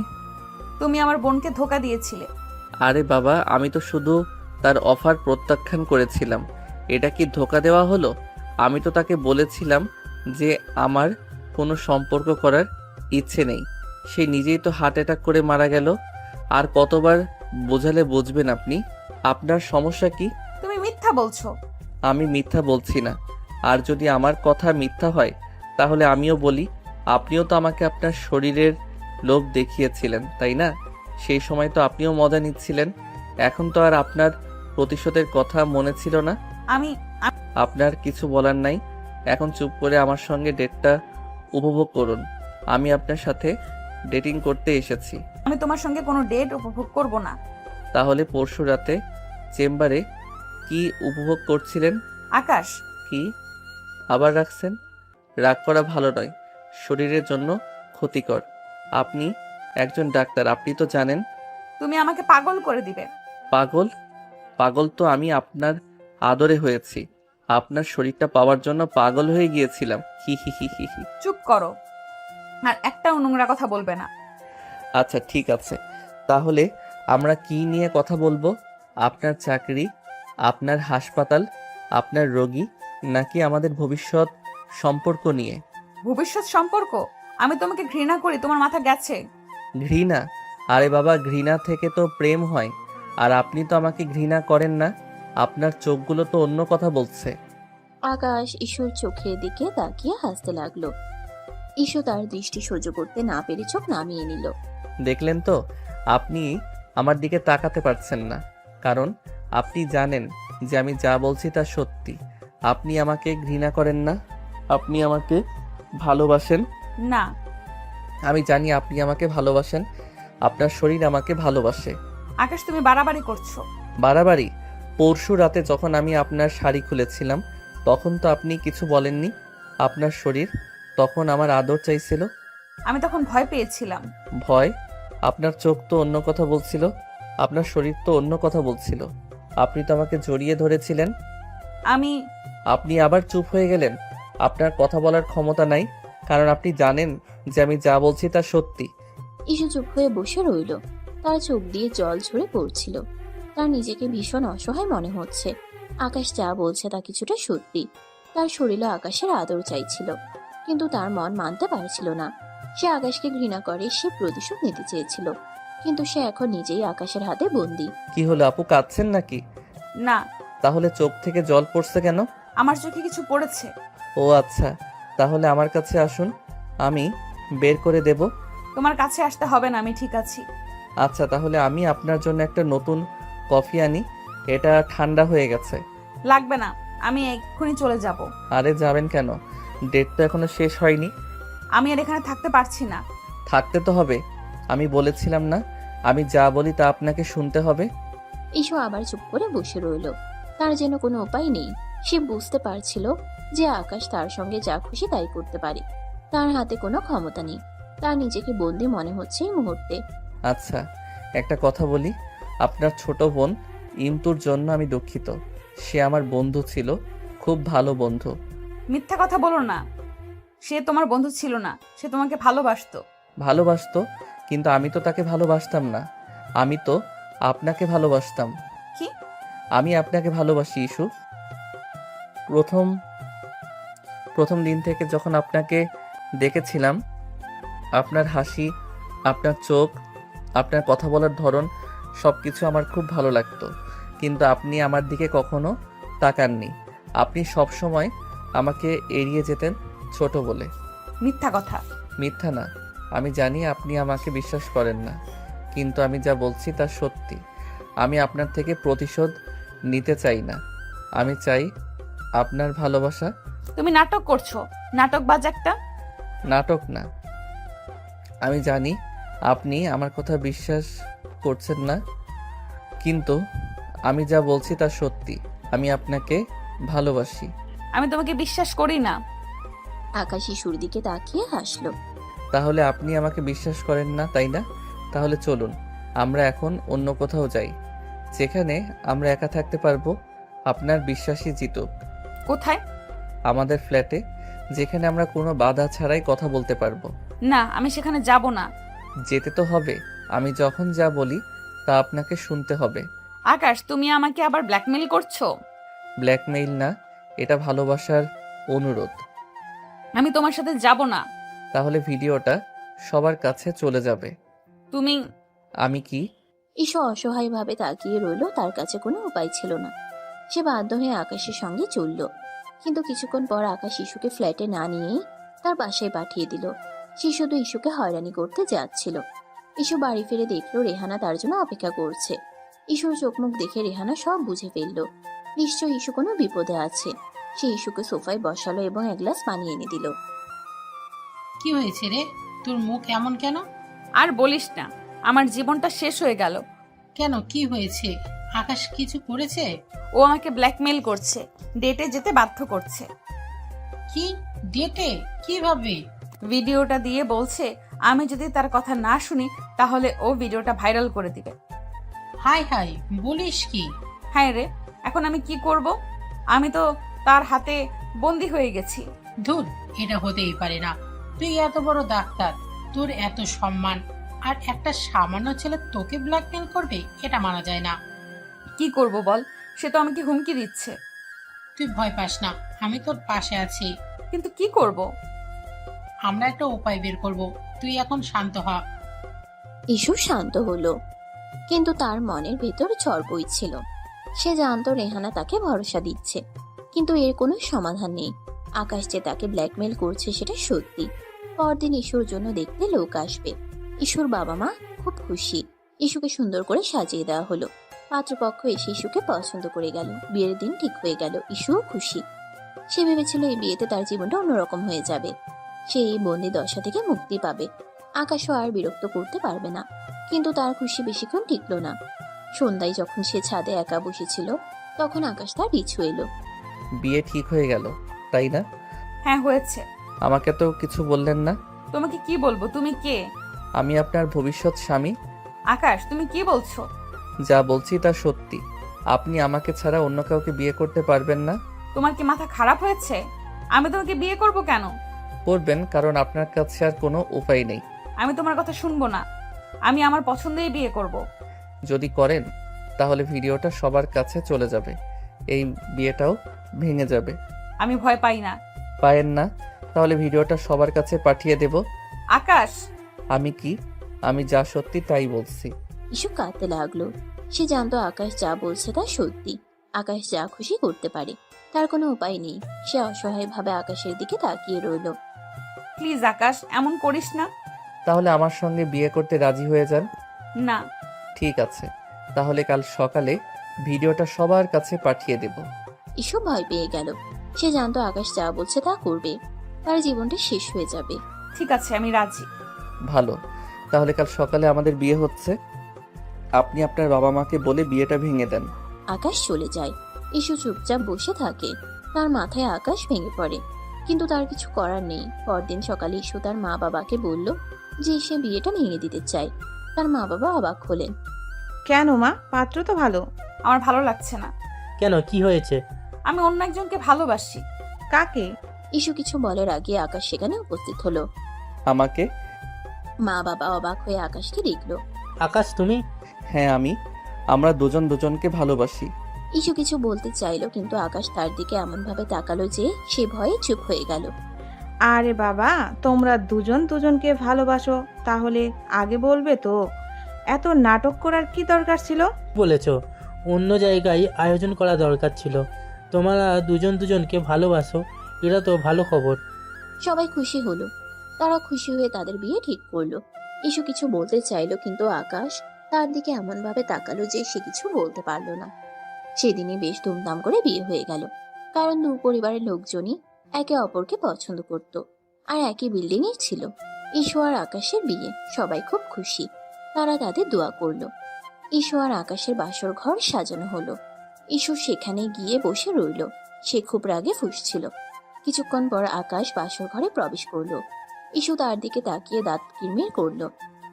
তুমি আমার বোনকে ধোকা দিয়েছিলে। আরে বাবা, আমি তো শুধু তার অফার প্রত্যাখ্যান করেছিলাম। এটা কি ধোকা দেওয়া হলো? আমি তো তাকে বলেছিলাম যে আমার কোনো সম্পর্ক করার ইচ্ছে নেই। সে নিজেই তো হার্ট অ্যাটাক করে মারা গেল। আর কতবার বোঝালে বুঝবেন আপনি? আপনার সমস্যা কি? তুমি মিথ্যা বলছো। আমি মিথ্যা বলছি না। আর যদি আমার কথা মিথ্যা হয় তাহলে আমিও বলি, আপনিও তো আমাকে আপনার শরীরের লোভ দেখিয়েছিলেন, তাই না? সেই সময় তো আপনিও মজা নিচ্ছিলেন। এখন তো আর আপনার প্রতিশোধের কথা মনে ছিল না। আমি আপনার কিছু বলার নাই। এখন চুপ করে আমার সঙ্গে ডেটটা উপভোগ করুন। আমি আপনার সাথে ডেটিং করতে এসেছি। আমি তোমার সঙ্গে কোনো ডেট উপভোগ করব না। তাহলে পরশু রাতে চেম্বারে কি উপভোগ করছিলেন? আকাশ, কি আবার রাখছেন? রাগ করা ভালো নয়, শরীরের জন্য ক্ষতিকর। আপনি একজন ডাক্তার, আপনি তো জানেন। তুমি আমাকে পাগল করে দিবে। পাগল? পাগল তো আমি আপনার আদরে হয়েছি। আপনার শরীরটা পাওয়ার জন্য পাগল হয়ে গিয়েছিলাম। হি হি হি হি হি। চুপ করো, আর একটাও নোংরা কথা বলবে না। আচ্ছা ঠিক আছে, তাহলে আমরা কি নিয়ে কথা বলবো? আপনার চাকরি, আপনার হাসপাতাল, আপনার রোগী, নাকি আমাদের ভবিষ্যৎ সম্পর্ক নিয়ে? ভবিষ্যৎ সম্পর্ক? আমি তোমাকে ঘৃণা করি, তোমার মাথা গেছে। ঘৃণা? আরে বাবা, ঘৃণা থেকে তো প্রেম হয়। আর আপনি তো আমাকে ঘৃণা করেন না। আপনার চোখগুলো তো অন্য কথা বলছে। আকাশ ঈশুর চোখের দিকে তাকিয়ে হাসতে লাগলো। ঈশু তার দৃষ্টি সহ্য করতে না পেরে চোখ নামিয়ে নিল। দেখলেন তো, আপনি আমার দিকে তাকাতে পারছেন না, কারণ আপনি জানেন যে আমি যা বলছি তা সত্যি। আপনি আমাকে ঘৃণা করেন না, আপনি আমাকে ভালোবাসেন। না, আমি জানি আপনি আমাকে ভালোবাসেন। আপনার শরীর আমাকে ভালোবাসে। আকাশ তুমি বাড়াবাড়ি করছো। বাড়াবাড়ি? পরশু রাতে যখন আমি আপনার শাড়ি খুলেছিলাম তখন তো আপনি কিছু বলেননি। আপনার শরীর তখন আমার আদর চাইছিল। আমি তখন ভয় পেয়েছিলাম। ভয়? আপনার চোখ তো অন্য কথা বলছিল, আপনার শরীর তো অন্য কথা বলছিল। আপনি তো আমাকে জড়িয়ে ধরেছিলেন। আমি আপনি আবার চুপ হয়ে গেলেন। আপনার কথা বলার ক্ষমতা নাই, কারণ আপনি জানেন যে আমি যা বলছি তা সত্যি। ঈশু চুপ হয়ে বসে রইল। তার চোখ দিয়ে জল ঝরে পড়ছিল। তার নিজেকে ভীষণ অসহায় মনে হচ্ছে। আকাশ যা বলছে তা কিছুটা সত্যি। তার শরীরে আকাশের আদর চাইছিল, কিন্তু তার মন মানতে পারছিল না। সে আকাশকে ঘৃণা করে, সে প্রতিশোধ নিতে চেয়েছিল, কিন্তু সে এখন নিজেই আকাশের হাতে বন্দী। কি হলো আপু, কাঁদছেন নাকি? না, তাহলে চোখ থেকে জল পড়ছে কেন? আমার চোখে কিছু পড়েছে। ও আচ্ছা, তাহলে আমার কাছে আসুন, আমি বের করে দেব। তোমার কাছে আসতে হবে না, আমি ঠিক আছি। আচ্ছা, তাহলে আমি আপনার জন্য একটা নতুন কফি আনি, এটা ঠান্ডা হয়ে গেছে। লাগবে না, আমি এক্ষুনি চলে যাব। আরে যাবেন কেন? ডেট তো এখনো শেষ হয়নি। আমি আর এখানে থাকতে পারছি না। থাকতে তো হবে, আমি বলেছিলাম না আমি যা বলি তা আপনাকে শুনতে হবে। ঈশু আবার চুপ করে বসে রইল। তার যেন কোনো উপায় নেই। সে বুঝতে পারছিল যে আকাশ তার সঙ্গে যা খুশি তাই করতে পারে। তার হাতে কোনো ক্ষমতা নেই। তার নিজেকে বন্দি মনে হচ্ছে এই মুহূর্তে। আচ্ছা, একটা কথা বলি, আপনার ছোট বোন ইমতুর জন্য আমি দুঃখিত। সে আমার বন্ধু ছিল, খুব ভালো বন্ধু। মিথ্যা কথা বলো না। সে তোমার বন্ধু ছিল না, সে তোমাকে ভালোবাসতো। ভালোবাসতো? কিন্তু আমি তো তাকে ভালোবাসতাম না, আমি তো আপনাকে ভালোবাসতাম। কি? আমি আপনাকে ভালোবাসি ইস্যু। প্রথম প্রথম দিন থেকে যখন আপনাকে দেখেছিলাম, আপনার হাসি, আপনার চোখ, আপনার কথা বলার ধরন, সব কিছু আমার খুব ভালো লাগতো। কিন্তু আপনি আমার দিকে কখনো তাকাননি। আপনি সব সময় আমাকে এড়িয়ে যেতেন ছোট বলে। মিথ্যা কথা। মিথ্যা না, আমি জানি আপনি আমাকে বিশ্বাস করেন না, কিন্তু আমি যা বলছি তা সত্যি। আমি আপনার থেকে প্রতিশোধ নিতে চাই না, আমি চাই আপনার ভালোবাসা। তুমি নাটক করছো, নাটকবাজ একটা। নাটক না, আমি জানি আপনি আমার কথা বিশ্বাস করছেন না, কিন্তু আমি যা বলছি তা সত্যি। আমি আপনাকে ভালোবাসি। আমি তোমাকে বিশ্বাস করি না। আকাশ ঈশুর দিকে তাকিয়ে হাসলো। তাহলে আপনি আমাকে বিশ্বাস করেন না, তাই না? তাহলে চলুন আমরা এখন অন্য কোথাও যাই, যেখানে আমরা একা থাকতে পারবো। আপনার বিশ্বাসই জিতুক। কোথায়? আমাদের ফ্ল্যাটে, যেখানে আমরা কোনো বাধা ছাড়াই কথা বলতে পারবো। না, আমি সেখানে যাব না। যেতে তো হবে, আমি যখন যা বলি তা আপনাকে শুনতে হবে। আকাশ, তুমি আমাকে আবার ব্ল্যাকমেইল করছো। ব্ল্যাকমেইল না, এটা ভালোবাসার অনুরোধ। আমি তোমার সাথে যাব না। তাহলে ভিডিওটা সবার কাছে চলে যাবে। তুমি আমি কি? ঈশু অসহায়ভাবে তাকিয়ে রইল, তার কাছে কোনো উপায় ছিল না। সে বাধ্য হয়ে আকাশের সঙ্গে চলল, কিন্তু কিছুক্ষণ পর আকাশ ইস্যুকে ফ্ল্যাটে না নিয়েই তার বাসায় পাঠিয়ে দিল। সে শুধু ইস্যুকে হয়রানি করতে যাচ্ছিল। ইস্যু বাড়ি ফিরে দেখলো রেহানা তার জন্য অপেক্ষা করছে। ইস্যুর চোখ মুখ দেখে রেহানা সব বুঝে ফেলল। নিশ্চয়ই ইস্যু কোনো বিপদে আছে। সে ইস্যুকে সোফায় বসালো এবং এক গ্লাস পানি এনে দিল। কি হয়েছে রে, তোর মুখ এমন কেন? আর বলিস না, আমার জীবনটা শেষ হয়ে গেল। কেন, কি হয়েছে? আকাশ কিছু করেছে? ও আমাকে ব্ল্যাকমেইল করছে, ডেটে যেতে বাধ্য করছে। কি ডেটে? কিভাবে? ভিডিওটা দিয়ে বলছে আমি যদি তার কথা না শুনি তাহলে ও ভিডিওটা ভাইরাল করে দিবে। হাই হাই, বলিস কি? হ্যাঁ রে, এখন আমি কি করব? আমি তো তার হাতে বন্দি হয়ে গেছি। ধুর, এটা হতেই পারে না। তুই এত বড় ডাক্তার, তোর এত সম্মান, আর একটা সামান্য ছেলে তোকে ব্ল্যাকমেল করবে? এটা মানা যায় না। কি করব বল, সে তো আমাকে হুমকি দিচ্ছে। তুই ভয় পাস না, আমি তোর পাশে আছি। কিন্তু কি করব? আমরা একটা উপায় বের করব, তুই এখন শান্ত হ। ইস্যু শান্ত হলো, কিন্তু তার মনের ভেতর ঝড় বইছিল। সে জানতো রেহানা তাকে ভরসা দিচ্ছে, কিন্তু এর কোনো সমাধান নেই। আকাশ যে তাকে ব্ল্যাকমেল করছে সেটা সত্যি। পরদিন ইস্যুর জন্য দেখতে লোক আসবে। ইস্যুর বাবা মা খুব খুশি। ইস্যুকে সুন্দর করে সাজিয়ে দেওয়া হলো। পাত্রপক্ষ এসে ইস্যুকে পছন্দ করে গেল। বিয়ের দিন ঠিক হয়ে গেল। ইস্যুও খুশি। সে ভেবেছিল এই বিয়েতে তার জীবনটা অন্যরকম হয়ে যাবে। সে এই বন্দি দশা থেকে মুক্তি পাবে। আকাশও আর বিরক্ত করতে পারবে না। কিন্তু তার খুশি বেশিক্ষণ টিকল না। সন্ধ্যায় যখন সে ছাদে একা বসেছিল, তখন আকাশ তার পিছু এলো। বিয়ে ঠিক হয়ে গেল, তাই না? হ্যাঁ হয়েছে। আমাকে তো কিছু বললেন না। তোমাকে কি বলবো? তুমি কে? আমি আপনার ভবিষ্যৎ স্বামী। আকাশ, তুমি কি বলছো? যা বলছি তা সত্যি। আপনি আমাকে ছাড়া অন্য কাউকে বিয়ে করতে পারবেন না। তোমার কি মাথা খারাপ হয়েছে? আমি তোমাকে বিয়ে করব কেন? করবেন, কারণ আপনার কাছে আর কোনো উপায় নেই। আমি তোমার কথা শুনবো না। আমি আমার পছন্দেই বিয়ে করব। যদি করেন তাহলে ভিডিওটা সবার কাছে চলে যাবে, এই বিয়েটাও ভেঙে যাবে। আমি ভয় পাই না। পায়েন না? তাহলে ভিডিওটা সবার কাছে পাঠিয়ে দেব। আকাশ, আমি কি? আমি যা সত্যি তাই বলছি। ইস্যু কাঁদতে লাগলো। সে জানতো আকাশ যা বলছে তা সত্যি। আকাশ যা খুশি করতে পারে, তার কোনো উপায় নেই। সে অসহায়ভাবে আকাশের দিকে তাকিয়ে রইল। প্লিজ আকাশ, এমন করিস না। তাহলে আমার সঙ্গে বিয়ে করতে রাজি হয়ে যান। না। ঠিক আছে, তাহলে কাল সকালে ভিডিওটা সবার কাছে পাঠিয়ে দেব। ইস্যু ভয় পেয়ে গেল। সে জানতো আকাশ যা বলছে তা করবে। তার জীবনটা শেষ হয়ে যাবে। ঠিক আছে, আমি রাজি। ভালো, তাহলে কাল সকালে আমাদের বিয়ে হচ্ছে। আপনি আপনার বাবা মাকে বলে বিয়েটা ভেঙে দেন। আকাশ চলে যায়। ইস্যু চুপচাপ বসে থাকে। তার মাথায় আকাশ ভেঙে পড়ে, কিন্তু তার কিছু করার নেই। পরদিন সকালে ইস্যু তার মা বাবাকে বলল যে সে বিয়েটা ভেঙে দিতে চায়। তার মা বাবা অবাক হলেন। কেন মা? পাত্র তো ভালো। আমার ভালো লাগছে না। কেন, কি হয়েছে? আমি অন্য একজনকে ভালোবাসি। কাকে? ইস্যু কিছু বলার আগে আকাশ সেখানে উপস্থিত হলো। আমাকে? মা বাবা অবাক হয়ে আকাশকে দেখলো। আকাশ, তুমি? হ্যাঁ আমি। আমরা দুজন দুজনকে ভালোবাসি। ইস্যু কিছু বলতে চাইলো, কিন্তু আকাশ তার দিকে এমন ভাবে তাকালো যে সে ভয়ে চুপ হয়ে গেল। আরে বাবা, তোমরা দুজন দুজনকে ভালোবাসো, তাহলে আগে বলবে তো। এত নাটক করার কি দরকার ছিল? বলেছ অন্য জায়গায় আয়োজন করা দরকার ছিল। তোমরা দুজন দুজনকে ভালোবাসো, এটা তো ভালো খবর। সবাই খুশি হলো। তারা খুশি হয়ে তাদের বিয়ে ঠিক করলো। ইস্যু কিছু বলতে চাইলো, কিন্তু আকাশ তার দিকে এমন ভাবে তাকালো যে সে কিছু বলতে পারলো না। সেদিনই বেশ ধুমধাম করে বিয়ে হয়ে গেল, কারণ দু পরিবারের লোকজনই একে অপরকে পছন্দ করত আর একই বিল্ডিং এ ছিল। ইস্যু আর আকাশের বিয়ে, সবাই খুব খুশি। তারা তাদের দোয়া করলো। ইস্যু আর আকাশের বাসর ঘর সাজানো হলো। ইস্যু সেখানে গিয়ে বসে রইল। সে খুব রাগে ফুঁসছিল। কিছুক্ষণ পর আকাশ বাসর ঘরে প্রবেশ করলো। ইস্যু তার দিকে তাকিয়ে দাঁত কিরমির করলো।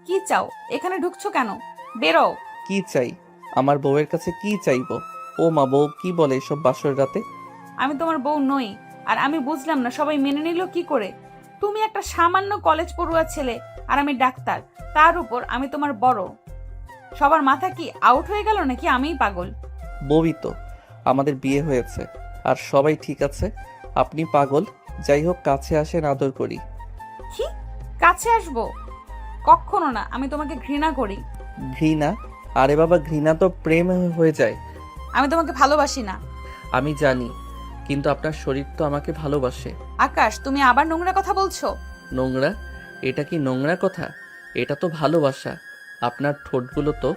কি চাও? এখানে ঢুকছো কেন? বেরো। কি চাই? আমার বউয়ের কাছে কি চাইবো? ও মা, বউ কি বলে এসব বাসর রাতে? আমি তোমার বউ নই। আর আমি বুঝলাম না সবাই মেনে নিল কি করে। তুমি একটা সামান্য কলেজ পড়ুয়া ছেলে আর আমি ডাক্তার, তার উপর আমি তোমার বড়। সবার মাথা কি আউট হয়ে গেল নাকি আমিই পাগল? বউই তো। আমাদের বিয়ে হয়েছে আর সবাই ঠিক আছে, আপনি পাগল। যাই হোক, কাছে আসেন, আদর করি। কি কাছে আসবো? কখনো না, আমি তোমাকে ঘৃণা করি। ঘৃণা? আরে বাবা, ঘৃণা তো প্রেম হয়ে যায়। আমি তোমাকে ভালোবাসি না। আমি জানি, কিন্তু আপনার শরীর তো আমাকে ভালোবাসে। আকাশ, তুমি আবার নোংরা কথা বলছো। নোংরা? এটা কি নোংরা কথা? এটা তো ভালোবাসা। আপনার ঠোঁটগুলো তো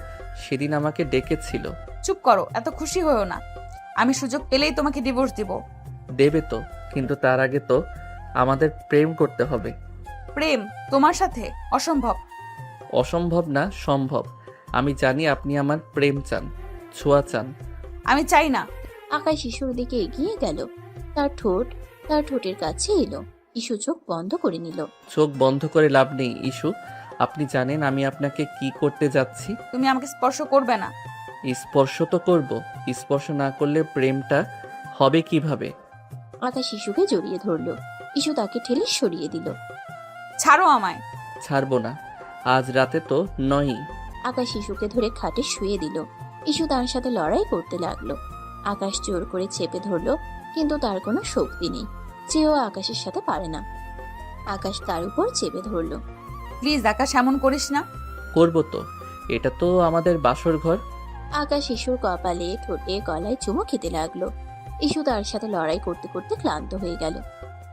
সেদিন আমাকে ডেকেছিল। চুপ করো, এত খুশি হয়েও না। আমি সুযোগ পেলেই তোমাকে ডিভোর্স দিব। দেবে তো, কিন্তু তার আগে তো আমাদের প্রেম করতে হবে। প্রেম তোমার সাথে? অসম্ভব। অসম্ভব না, সম্ভব। আমি জানি আপনি আমার প্রেম চান, ছোঁয়া চান। আমি চাই না। আকাশ ইসুর দিকে এগিয়ে গেল। তার ঠোঁটের কাছে এলো। ইসু চোখ বন্ধ করে নিল। চোখ বন্ধ করে লাভ নেই ইস্যু। আপনি জানেন আমি আপনাকে কি করতে যাচ্ছি। তুমি আমাকে স্পর্শ করবে না। স্পর্শ তো করব। স্পর্শ না করলে প্রেমটা হবে কিভাবে? আকাশ ইসুকে জড়িয়ে ধরল। ইসু তাকে ঠেলে সরিয়ে দিল। ছাড়ো আমায়। ছাড়বো না। আজ রাতে তো নয়ই। আকাশ ইসুকে ধরে খাটে শুয়ে দিল। ইসু তার সাথে লড়াই করতে লাগলো। আকাশ জোর করে চেপে ধরলো, কিন্তু তার কোনো শক্তি নেই। চেয়েও আকাশের সাথে পারে না। আকাশ তার উপর চেপে ধরলো। প্লিজ আকাশ, এমন করিস না। করবো তো, এটা তো আমাদের বাসর ঘর। আকাশ ইসুর কপালে, ঠোঁটে, গলায় চুমু খেতে লাগলো। ইসু তার সাথে লড়াই করতে করতে ক্লান্ত হয়ে গেল।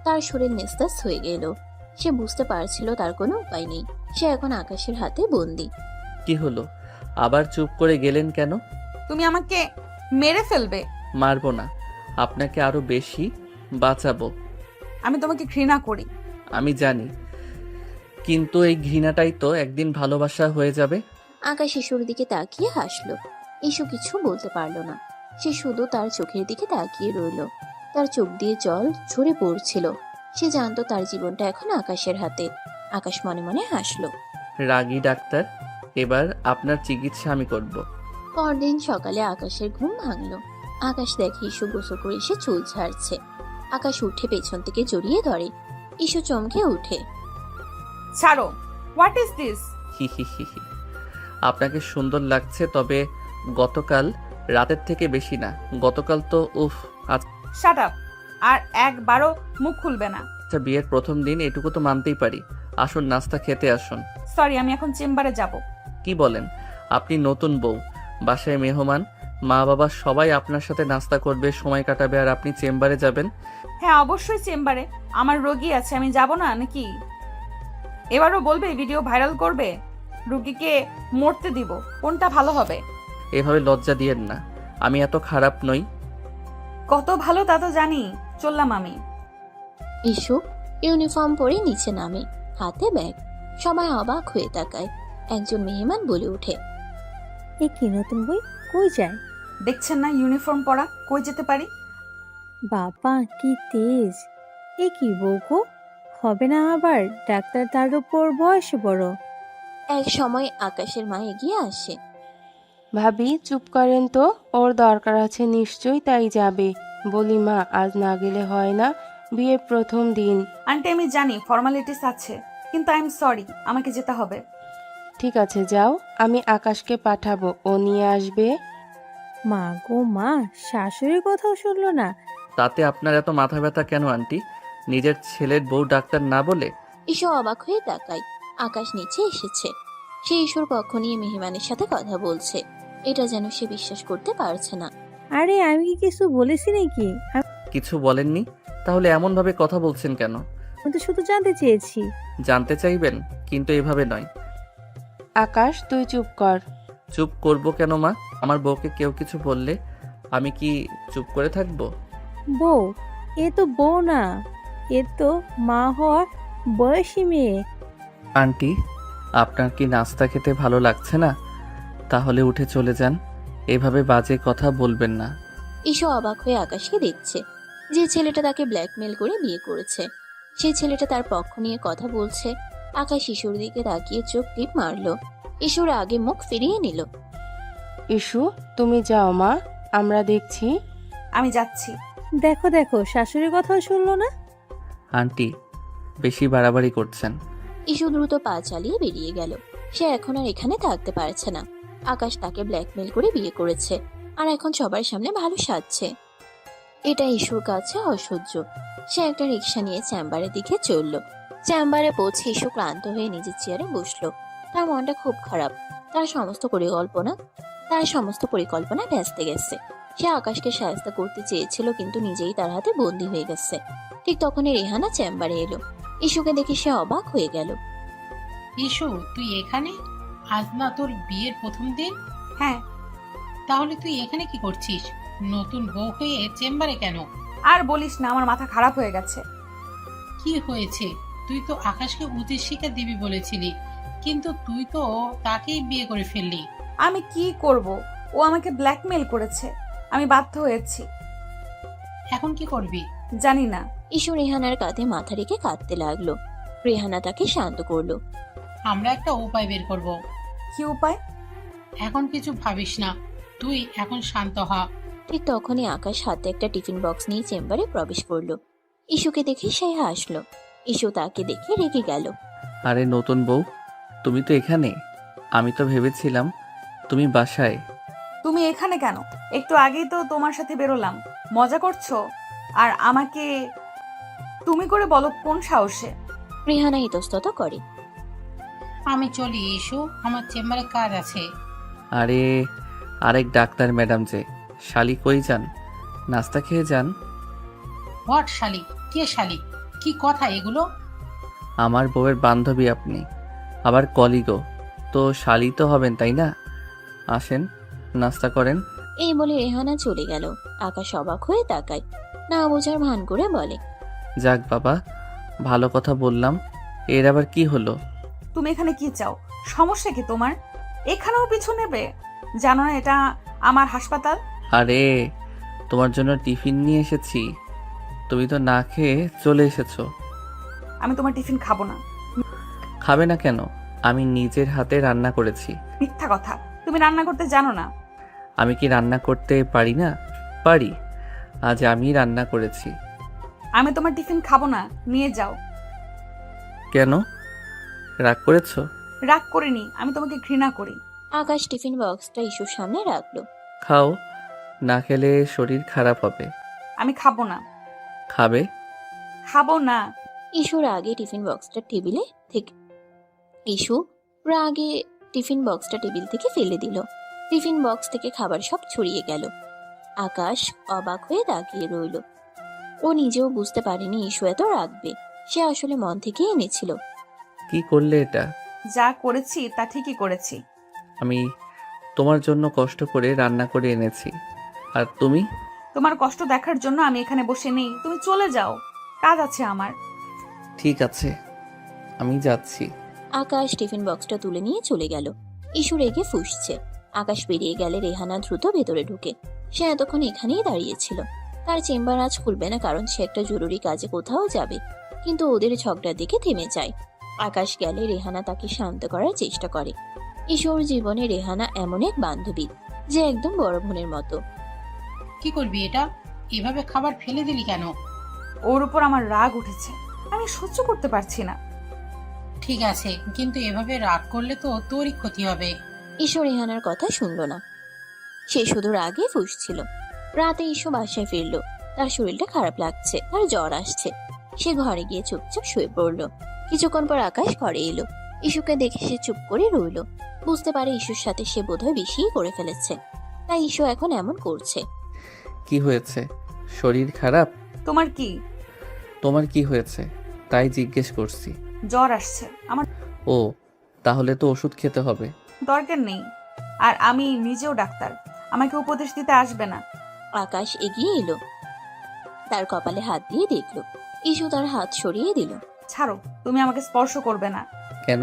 তার শরীর নিস্তেজ হয়ে গেল। সে বুঝতে পারছিল তার কোনো উপায় নেই। সে এখন আকাশের হাতে বন্দি। কি হলো? আবার চুপ করে গেলেন কেন? তুমি আমাকে মেরে ফেলবে। মারবো না, আপনাকে আরো বেশি বাঁচাবো। আমি তোমাকে ঘৃণা করি। আমি জানি, কিন্তু এই ঘৃণাটাই তো একদিন ভালোবাসা হয়ে যাবে। আকাশ ইসুর দিকে তাকিয়ে হাসলো। ইসু কিছু বলতে পারলো না। সে শুধু তার চোখের দিকে তাকিয়ে রইল। তার চোখ দিয়ে জল ঝরে পড়ছিল। সে জানতো তার জীবনটা এখন আকাশের হাতে। আকাশ মনে মনে হাসলো। রাগী ডাক্তার, এবার আপনার চিকিৎসা আমি করব। পরদিন সকালে আকাশের ঘুম ভাঙলো। আকাশ দেখে ইসু গোসল করে এসে চুল ঝাড়ছে। আকাশ উঠে পেছন থেকে জড়িয়ে ধরে। ইসু চমকে উঠে। ছাড়ো। What is this? হি হি হি হি। আপনাকে সুন্দর লাগছে, তবে গতকাল রাতের থেকে বেশি না। গতকাল তো উফ। Shut up. আর একবারও মুখ খুলবে না। আচ্ছা, বিয়ের প্রথম দিন এটুকু তো মানতেই পারি। আসুন, নাস্তা খেতে আসুন। সরি, আমি এখন চেম্বারে যাব। কি বলেন? আপনি নতুন বউ, বাসায় মেহমান, মা বাবা সবাই আপনার সাথে নাস্তা করবে, সময় কাটাবে, আর আপনি চেম্বারে যাবেন? হ্যাঁ, অবশ্যই চেম্বারে। আমার রোগী আছে, আমি যাব না নাকি? এবারও বলবে ভিডিও ভাইরাল করবে? রোগীকে মরতে দিব, কোনটা ভালো হবে? এভাবে লজ্জা দিয়েন না, আমি এত খারাপ নই। কত ভালো তা তো জানি। চললাম আমি। ইসু ইউনিফর্ম পরে নিচে নামে, হাতে ব্যাগ। সবাই অবাক হয়ে তাকায়। একজন মেহমান বলে ওঠে। এ কি নতুন বই? কই যায়? দেখছেন না ইউনিফর্ম পরা, কই যেতে পারি? বাবা কি তেজ! এ কি বউকো, হবে না আবার ডাক্তার, তার উপর বয়স বড়। এক সময় আকাশের মা এগিয়ে আসে। ভাবি চুপ করেন তো, ওর দরকার আছে নিশ্চয়ই, তাই যাবে। বলি মা, আজ না গেলে হয় না, বিয়ের প্রথম দিন। আন্টি, আমি জানি ফর্মালিটিস আছে, কিন্তু আই এম সরি, আমাকে যেতে হবে। ঠিক আছে যাও, আমি আকাশকে পাঠাবো, ও নিয়ে আসবে। মা গো মা, শাশুড়ির কথাও শুনলো না। তাতে আপনার এত মাথা ব্যথা কেন আন্টি? নিজের ছেলের বউ ডাক্তার না বলে? ইসু অবাক হয়ে তাকায়। আকাশ নিচে এসেছে। সে ইসুর কক্ষ নিয়ে মেহমানের সাথে কথা বলছে। এটা যেন সে বিশ্বাস করতে পারছে না। আরে আমি কি কিছু বলেছি নাকি? কিছু বলেননি? তাহলে এমন ভাবে কথা বলছেন কেন? আমি তো শুধু জানতে চেয়েছি। জানতে চাইবেন, কিন্তু এভাবে নয়। আকাশ তুই চুপ কর। চুপ করব কেন মা? আমার বউকে কেউ কিছু বললে আমি কি চুপ করে থাকবো? বউ? এ তো বউ না, এ তো মা হওয়ার বয়সী মেয়ে। আন্টি, আপনার কি নাস্তা খেতে ভালো লাগছে না? তাহলে উঠে চলে যান। এভাবে বাজে কথা বলবেন না। ইসু অবাক হয়ে আকাশকে দেখছে। যে ছেলেটা তাকে ব্ল্যাকমেল করে বিয়ে করেছে, সেই ছেলেটা তার পক্ষ নিয়ে কথা বলছে। আকাশ ইসুর দিকে তাকিয়ে চোখ টিপ মারলো। ইসুর আগে মুখ ফিরিয়ে নিল। ইসু তুমি যাও মা, আমরা দেখছি। আমি যাচ্ছি। দেখো দেখো, শাশুড়ির কথাও শুনলো না। আন্টি, বেশি বাড়াবাড়ি করছেন। ইসু দ্রুত পা চালিয়ে বেরিয়ে গেল। সে এখন আর এখানে থাকতে পারছে না। আকাশ তাকে ব্ল্যাকমেল করে বিয়ে করেছে, আর এখন সবার সামনে ভালো সাজছে। এটা ইসুর কাছে অসহ্য। সে একটা রিক্সা নিয়ে চেম্বারের দিকে চলল। চেম্বারে পৌঁছে ইস্যু ক্লান্ত হয়ে নিজের চেয়ারে বসলো। তার মনটা খুব খারাপ। তার সমস্ত পরিকল্পনা ভেস্তে গেছে। সে আকাশকে সাহায্য করতে চেয়েছিল, কিন্তু নিজেই তার হাতে বন্দী হয়ে গেছে। ঠিক তখনই রেহানা চেম্বারে এলো। ইস্যুকে দেখে সে অবাক হয়ে গেল। ইস্যু, তুই এখানে? আজ না তোর বিয়ের প্রথম দিন? হ্যাঁ। তাহলে তুই এখানে কি করছিস? নতুন বউ হয়ে চেম্বারে কেন? আর বলিস না, আমার মাথা খারাপ হয়ে গেছে। কি হয়েছে? তুই তো আকাশকে উচিত শিক্ষা দিবি বলেছিলি, কিন্তু তুই তো তাকেই বিয়ে করে ফেললি। আমি কি করব? ও আমাকে ব্ল্যাকমেল করেছে, আমি বাধ্য হয়েছি। এখন কি করবি? জানি না। ইস্যু রেহানার কাঁধে মাথা রেখে কাঁদতে লাগলো। রেহানা তাকে শান্ত করলো। আমরা একটা উপায় বের করব। কি উপায়? এখন কিছু ভাবিস না, তুই এখন শান্ত হ। ঠিক তখনই আকাশ হাতে একটা টিফিন বক্স নিয়ে চেম্বারে প্রবেশ করলো। ইস্যুকে দেখে সে হাসলো। ইস্যু তাকে দেখে রেগে গেল। আরে নতুন বউ, তুমি তো এখানে। আমি তো ভেবেছিলাম তুমি বাসায়। তুমি এখানে কেন? একটু আগেই তো তোমার সাথে বেরোলাম। মজা করছো? আর আমাকে তুমি করে বলো কোন সাহসে? রেহানা ইতস্তত করে। আমি চলি ইস্যু, আমার চেম্বারে কাজ আছে। আরে আরেক ডাক্তার ম্যাডাম যে, শালি কই যান? নাস্তা খেয়ে যান। হোয়াট শালি? কে শালি? কি কথা এগুলো? আমার বউয়ের বান্ধবী আপনি, আবার কলিগও, তো শালি তো হবেন তাই না? আসেন, নাস্তা করেন। এই বলে রেহানা চলে গেল। আকাশ অবাক হয়ে তাকায়, না বোঝার ভান করে বলে। যাক বাবা, ভালো কথা বললাম। এর আবার কি হলো? তুমি এখানে কি চাও? সমস্যা কি তোমার? এখানেও পিছু নেবে? জানো না এটা আমার হাসপাতাল? আরে তোমার জন্য টিফিন নিয়ে এসেছি, তুমি তো না খেয়ে চলে এসেছো। আমি তোমার টিফিন খাবো না। খাবে না কেন? আমি নিজের হাতে রান্না করেছি। মিথ্যা কথা, তুমি রান্না করতে জানো না। আমি কি রান্না করতে পারি না? পারি। আজ আমি রান্না করেছি। আমি তোমার টিফিন খাবো না, নিয়ে যাও। কেন, রাগ করেছো? রাগ করিনি, আমি তোমাকে ঘৃণা করি। আকাশ টিফিন বক্সটা ইস্যুর সামনে রাখলো। খাও, না খেলে শরীর খারাপ হবে। আমি খাবো না। খাবে? খাবো না। ইস্যু রাগে টিফিন বক্সটা টেবিল থেকে ফেলে দিল। টিফিন বক্স থেকে খাবার সব ছড়িয়ে গেল। আকাশ অবাক হয়ে তাকিয়ে রইল। ও নিজেও বুঝতে পারেনি ইস্যু এত রাখবে। সে আসলে মন থেকে এনেছিল। কি করলে এটা? যা করেছি তা ঠিকই করেছি। আমি তোমার জন্য কষ্ট করে রান্না করে এনেছি, আর তুমি? তোমার কষ্ট দেখার জন্য আমি এখানে বসে নেই, তুমি চলে যাও, কাজ আছে আমার। ঠিক আছে, আমি যাচ্ছি। আকাশ টিফিন বক্সটা তুলে নিয়ে চলে গেল। ইস্যু রেগে ফুঁসছে। আকাশ বেরিয়ে গেলে রেহানা দ্রুত ভেতরে ঢুকে। সে এতক্ষণ এখানেই দাঁড়িয়েছিল। তার চেম্বার আজ খুলবে না, কারণ সে একটা জরুরি কাজে কোথাও যাবে। কিন্তু ওদের ঝগড়ার দিকে থেমে যায়। আকাশ গেলে রেহানা তাকে শান্ত করার চেষ্টা করে। ইস্যুর জীবনে রেহানা এমন এক বান্ধবী যে একদম বড় বোনের মতো। কি করবি এটা? এভাবে খাবার ফেলে দিলি কেন? ওর উপর আমার রাগ উঠেছে, আমি সহ্য করতে পারছি না। ঠিক আছে, কিন্তু এভাবে রাগ করলে তো তোরই ক্ষতি হবে। ইস্যু রেহানার কথা শুনল না। সে শুধু রাগে ফুঁসছিল। রাতে ইস্যু বাসায় ফিরল। তার শরীরটা খারাপ লাগছে, তার জ্বর আসছে। সে ঘরে গিয়ে চুপচাপ শুয়ে পড়ল। কিছুক্ষণ পর আকাশ ঘরে এলো। ইস্যুকে দেখে সে চুপ করে রইল। বুঝতে পারে ইস্যুর সাথে সে বোধহয় বেশিই করে ফেলেছে, তাই ইস্যু এখন এমন করছে। কি হয়েছে? শরীর খারাপ? তোমার কি? তোমার কি হয়েছে তাই জিজ্ঞেস করছি। জ্বর আসছে আমার। ও, তাহলে তো ওষুধ খেতে হবে। দরকার নেই, আর আমি নিজেও ডাক্তার, আমাকে উপদেশ দিতে আসবে না। আকাশ এগিয়ে এলো। তার কপালে হাত দিয়ে দেখল। ইস্যু তার হাত সরিয়ে দিল। ছাড়ো, তুমি আমাকে স্পর্শ করবে না। কেন?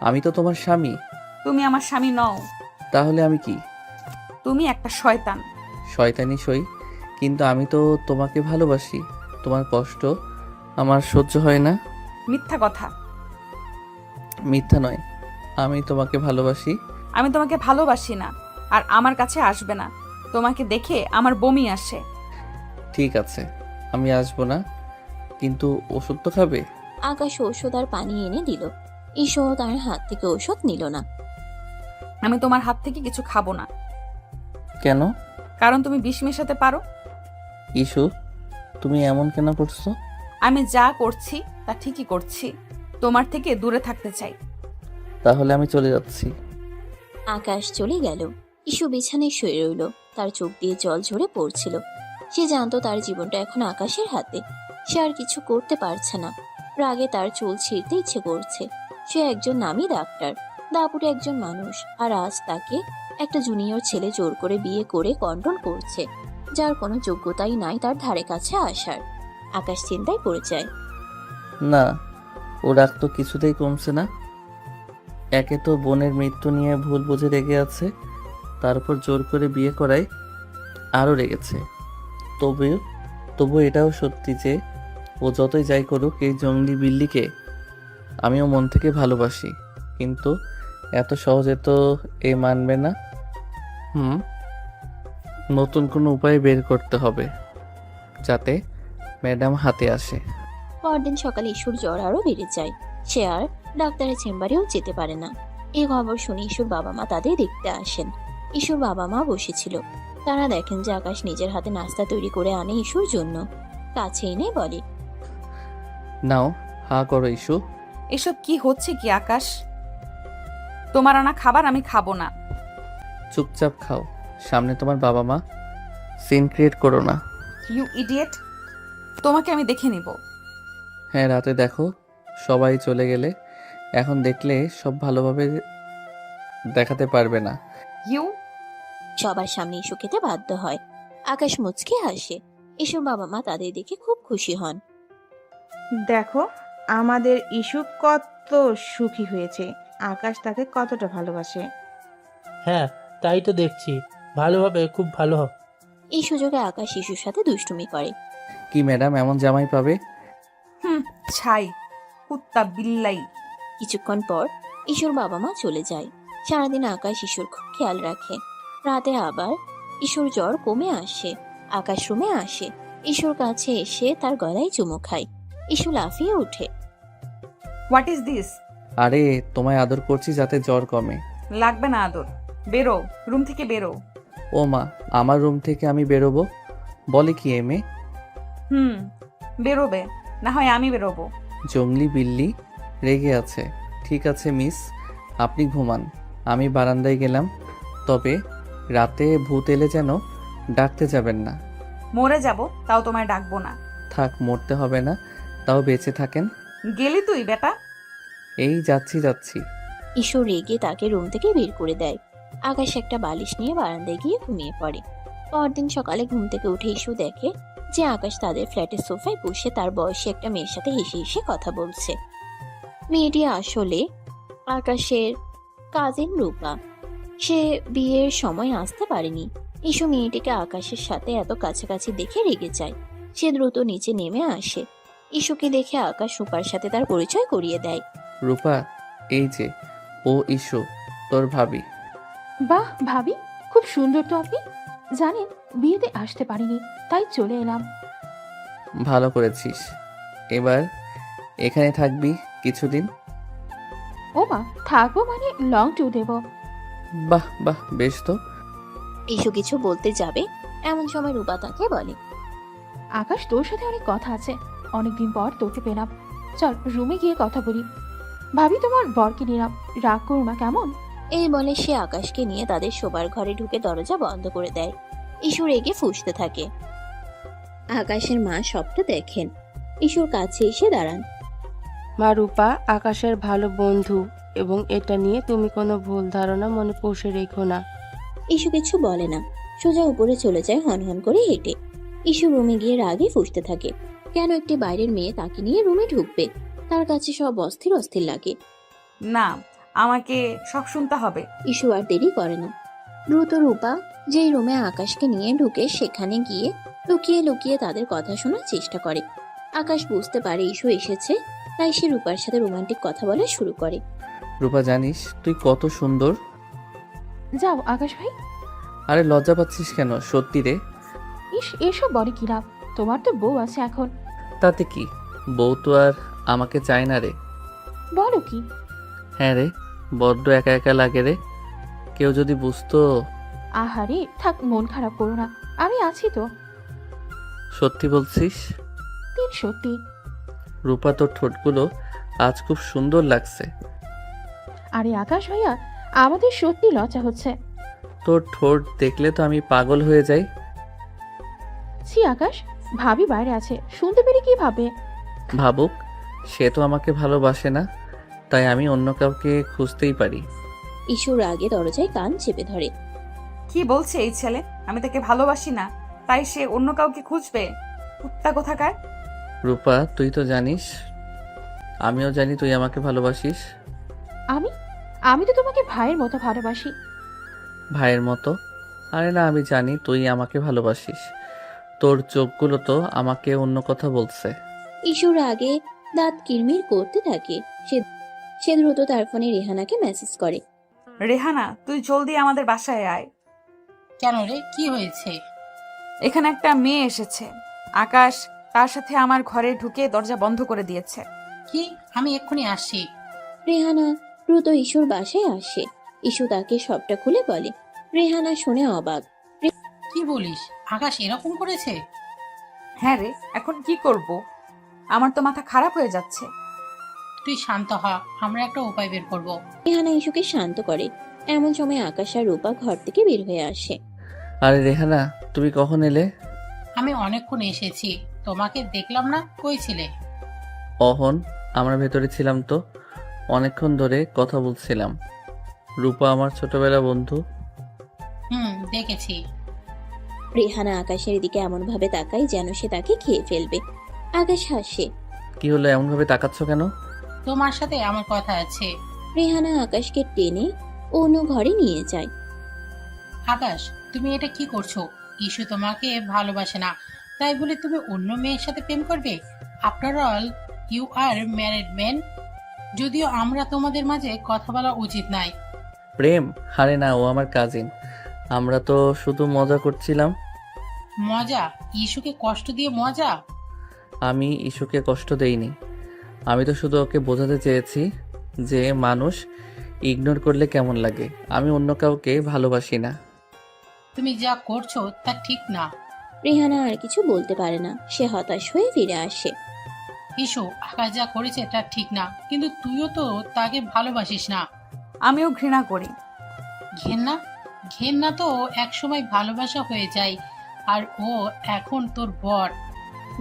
আমি তো তোমার স্বামী। তুমি আমার স্বামী নও। তাহলে আমি কি? তুমি একটা শয়তান। শয়তানি সই, কিন্তু আমি তো তোমাকে ভালোবাসি। তোমার কষ্ট আমার সহ্য হয় না। মিথ্যা কথা। মিথ্যা নয়, আমি তোমাকে ভালোবাসি। আমি তোমাকে ভালোবাসি না, আর আমার কাছে আসবে না। তোমাকে দেখে আমার বমি আসে। ঠিক আছে, আমি আসবো না, কিন্তু ওষুধ তো খাবে। আকাশ ঔষধ আর পানি এনে দিল। ইস্যু তার হাত থেকে ঔষধ নিল না। আমি তোমার হাত থেকে কিছু খাবো না। কেন? কারণ তুমি বিষ মেশাতে পারো। ইস্যু, তুমি এমন কেন করছো? আমি যা করছি তা ঠিকই করছি। তোমার থেকে দূরে থাকতে চাই। তাহলে আমি চলে যাচ্ছি। আকাশ চলে গেল। ইস্যু বিছানায় শুয়ে রইল। তার চোখ দিয়ে জল ঝরে পড়ছিল। সে জানতো তার জীবনটা এখন আকাশের হাতে। সে আর কিছু করতে পারছে না। রাগে তার চুল ছিঁড়তে ইচ্ছে করছে। সে একজন নামী ডাক্তার, দাপুটে একজন মানুষ, আর আজ তাকে একটা জুনিয়র ছেলে জোর করে বিয়ে করে কন্ট্রোল করছে, যার কোনো যোগ্যতাই নাই তার ধারে কাছে আসার। আকাশ চিন্তায় পড়ে যায়। না, ও রাগ তো কিছুতেই কমছে না। একে তো বোনের মৃত্যু নিয়ে ভুল বুঝে রেগে আছে, তারপর জোর করে বিয়ে করায় আরও রেগেছে। তবু এটাও সত্যি যে ও যতই যাই করুক, এই জঙ্গলি বিল্লিকে আমিও মন থেকে ভালোবাসি। কিন্তু এত সহজে তো এ মানবে না। নতুন কোনো উপায় বের করতে হবে যাতে ম্যাডাম হাতে আসে। পরদিন সকালে ইস্যুর জ্বর আরো বেড়ে যায়। সে আর ডাক্তারের চেম্বারেও যেতে পারে না। এই খবর শুনে ইস্যুর বাবা মা তাদের দেখতে আসেন। ইস্যুর বাবা মা বসেছিল। তারা দেখেন যে আকাশ নিজের হাতে নাস্তা তৈরি করে আনে ইস্যুর জন্য। কাছে এনে বলে, নাও, হা করো ইস্যু। এসব কি হচ্ছে কি আকাশ? তোমার আনা খাবার আমি খাবো না। চুপচাপ খাও, সামনে তোমার বাবা মা। সিন ক্রিয়েট করো না। ইউ ইডিয়েট, তোমাকে আমি দেখে নিব। হ্যাঁ, রাতে দেখো, সবাই চলে গেলে এখন দেখলে সব ভালোভাবে দেখাতে পারবে না। ইউ সবার সামনে ইস্যু খেতে বাধ্য হয়। আকাশ মুচকে হাসে। ইস্যুর বাবা মা তাদের দেখে খুব খুশি হন। দেখো আমাদের ইস্যু কত সুখী হয়েছে, আকাশ তাকে কতটা ভালোবাসে। হ্যাঁ, তাই তো দেখছি। ভালোভাবে, খুব ভালো। এই সুযোগে আকাশ ইস্যুর সাথে দুষ্টুমি করে। কি ম্যাডাম, এমন জামাই পাবে? ছাই, কুত্তা বিল্লাই। কিছুক্ষণ পর ইস্যুর বাবা মা চলে যায়। সারাদিন আকাশ ইস্যুর খুব খেয়াল রাখে। রাতে আবার ইস্যুর জ্বর কমে আসে। আকাশ রুমে আসে। ইস্যুর কাছে এসে তার গলায় চুমু খায়। ইস্যু লাফিয়ে ওঠে। What is this? আরে, তোমায় আদর করছি যাতে জ্বর কমে। লাগবে না আদর, বেরো, রুম থেকে বেরো। ও মা, আমার রুম থেকে আমি বেরোবো? বলে কি এ মেয়ে? বেরোবে, না হয় আমি বেরোবো। জঙ্গলি বিল্লি রেগে আছে। ঠিক আছে মিস, আপনি ঘুমান, আমি বারান্দায় গেলাম। তবে রাতে ভূত এলে যেন ডাকতে যাবেন না। মরে যাব, তাও তোমায় ডাকবো না। থাক, মরতে হবে না, তাও বেঁচে থাকেন। গেলি তুই বেটা? এই যাচ্ছি। ইস্যু রেগে তাকে রুম থেকে বের করে দেয়। আকাশ একটা বালিশ নিয়ে বারান্দায় গিয়ে ঘুমিয়ে পড়ে। পরদিন সকালে ঘুম থেকে উঠে ইস্যু দেখে যে আকাশ তাদের ফ্ল্যাটের সোফায় বসে তার বয়সী একটা মেয়ের সাথে হেসে হেসে কথা বলছে। মেয়েটি আসলে আকাশের কাজিন রূপা। সে বিয়ের সময় আসতে পারেনি। ইস্যু মেয়েটিকে আকাশের সাথে এত কাছাকাছি দেখে রেগে যায়। সে দ্রুত নিচে নেমে আসে। ইস্যুকে দেখে আকাশ রূপার সাথে তার পরিচয় করিয়ে দেয়। রূপা, এই যে ও ইস্যু, তোর ভাবি। বাহ ভাবি, খুব সুন্দর তো আপনি। জানেন বিয়েতে আসতে পারিনি, তাই চলে এলাম। ভালো করেছিস। এবার এখানে থাকবি কিছুদিন? ও মা, থাকবো মানে লং ট্যুর দেবো। বাহ, বেশ তো। ইস্যু কিছু বলতে যাবে এমন সময় রূপা তাকে বলে, আকাশ, তোর সাথে অনেক কথা আছে। অনেকদিন পর তোকে পেলাম, চল রুমে গিয়ে কথা বলি। ভাবি, তোমার বরকে নিলাম, রাগ করো না কেমন? এই বলে সে আকাশকে নিয়ে তাদের শোবার ঘরে ঢুকে দরজা বন্ধ করে দেয়। ইস্যু রেগে ফুঁসতে থাকে। আকাশের মা সবটা দেখেন। ইস্যুর কাছে এসে দাঁড়ান। মা রূপা আকাশের ভালো বন্ধু, এবং এটা নিয়ে তুমি কোনো ভুল ধারণা মনে পুষে রেখো না। ইস্যু কিছু বলে না, সোজা উপরে চলে যায় হনহন করে হেঁটে। ইস্যু রুমে গিয়ে রাগে ফুঁসতে থাকে। কেন একটি বাইরের মেয়ে তাকে নিয়ে রুমে ঢুকবে? তার কাছে সব অস্থির অস্থির লাগে। না, আমাকে সব শুনতে হবে। ইস্যু আর দেরি করে না। দ্রুত রূপা যেই রুমে আকাশকে নিয়ে ঢুকে সেখানে গিয়ে লুকিয়ে লুকিয়ে তাদের কথা শোনার চেষ্টা করে। আকাশ বুঝতে পারে ইস্যু এসেছে, তাই সে রূপার সাথে রোমান্টিক কথা বলা শুরু করে। রূপা, জানিস তুই কত সুন্দর? যাও আকাশ ভাই। আরে লজ্জা পাচ্ছিস কেন? সত্যি রে। ইস, এসব বলে কি লাভ? তোমার তো বউ আছে এখন। তাতে কি, বউ তো আর আমাকে চায় না রে। বলো কি? হ্যাঁ রে, বড্ড একা একা লাগে রে। কেউ যদি বুঝতো। আহারে থাক, মন খারাপ করো না, আমি আছি তো। সত্যি বলছিস? সত্যি। রূপা, তোর ঠোঁটগুলো আজ খুব সুন্দর লাগছে। আরে আকাশ ভাইয়া, আমাদের সত্যি লজ্জা হচ্ছে। তোর ঠোঁট দেখলে তো আমি পাগল হয়ে যাই। ছি আকাশ, ভাবি বাইরে আছে, শুনতে পেরে কি ভাবে? ভাবুক, সে তো আমাকে ভালোবাসে না, তাই আমি অন্য কাউকে খুঁজতেই পারি। ইস্যু রাগে দরজায় কান চেপে ধরে। কি বলছে এই ছেলে? আমি তাকে ভালোবাসি না, তাই সে অন্য কাউকে খুঁজবে? কুত্তা কোথাকার! রূপা, তুই তো জানিস, আমিও জানি তুই আমাকে ভালোবাসিস। আমি আমি তো তোমাকে ভাইয়ের মতো ভালোবাসি। ভাইয়ের মতো? আরে না, আমি জানি তুই আমাকে ভালোবাসিস। তোর চোখগুলো তো আমাকে অন্য কথা বলছে। ইস্যু রাগে দাঁত কিরমির করতে থাকে। সে সে দ্রুত তার ফোনে রেহানাকে মেসেজ করে। রেহানা, তুই জলদি আমাদের বাসায় আয়। কেন রে, কি হয়েছে? এখানে একটা মেয়ে এসেছে। আকাশ তার সাথে আমার ঘরে ঢুকে দরজা বন্ধ করে দিয়েছে। কি? আমি এক্ষুনি আসছি। রেহানা দ্রুত ইস্যুর বাসায় আসে। ইস্যু তাকে সবটা খুলে বলে। রেহানা শুনে অবাক। কি বলিস? আকাশ এরকম করেছে? হ্যাঁ রে, এখন কি করব? আমার তো মাথা খারাপ হয়ে যাচ্ছে। তুই শান্ত হ, আমরা একটা উপায় বের করব। রেহানা ইস্যুকে শান্ত করে। এমন সময় আকাশ আর রূপা ঘর থেকে বের হয়ে আসে। আরে রেহানা, তুমি কখন এলে? আমি অনেকক্ষণ এসেছি, তোমাকে দেখলাম না, কই ছিলে? অহন, আমরা ভেতরে ছিলাম তো, অনেকক্ষণ ধরে কথা বলছিলাম। রূপা আমার ছোটবেলা বন্ধু। দেখেছি। রেহানা আকাশের দিকে এমন ভাবে তাকায় যেন সে তাকে খেয়ে ফেলবে। আকাশ হাসে। কি হলো, এমনভাবে তাকাচ্ছ কেন? তোমার সাথে আমার কথা আছে। রেহানা আকাশকে টেনে অন্য ঘরে নিয়ে যায়। আকাশ, তুমি এটা কি করছো? ইস্যু তোমাকে ভালোবাসে না, তাই বলে তুমি অন্য মেয়ের সাথে প্রেম করবে? After all, you are married man. যদিও আমরা তোমাদের মাঝে কথা বলা উচিত নাই। প্রেম? আরে না, ও আমার কাজিন। আমরা তো শুধু মজা করছিলাম। মজা? ইস্যুকে কষ্ট দিয়ে মজা? আমি ইস্যুকে কষ্ট দেইনি। আমি তো শুধু ওকে বোঝাতে চেয়েছি যে মানুষ ইগনোর করলে কেমন লাগে। আমি অন্য কাউকে ভালোবাসি না। তুমি যা করছো তা ঠিক না। রেহানা আর কিছু বলতে পারে না। সে হতাশ হয়ে ফিরে আসে। ইস্যু, আকাশ যা করেছে তা ঠিক না, কিন্তু তুইও তো তাকে ভালোবাসিস না। আমিও ঘৃণা করি। ঘেন্না? ঘেন্না তো একসময় ভালোবাসা হয়ে যায়, আর ও এখন তোর বর।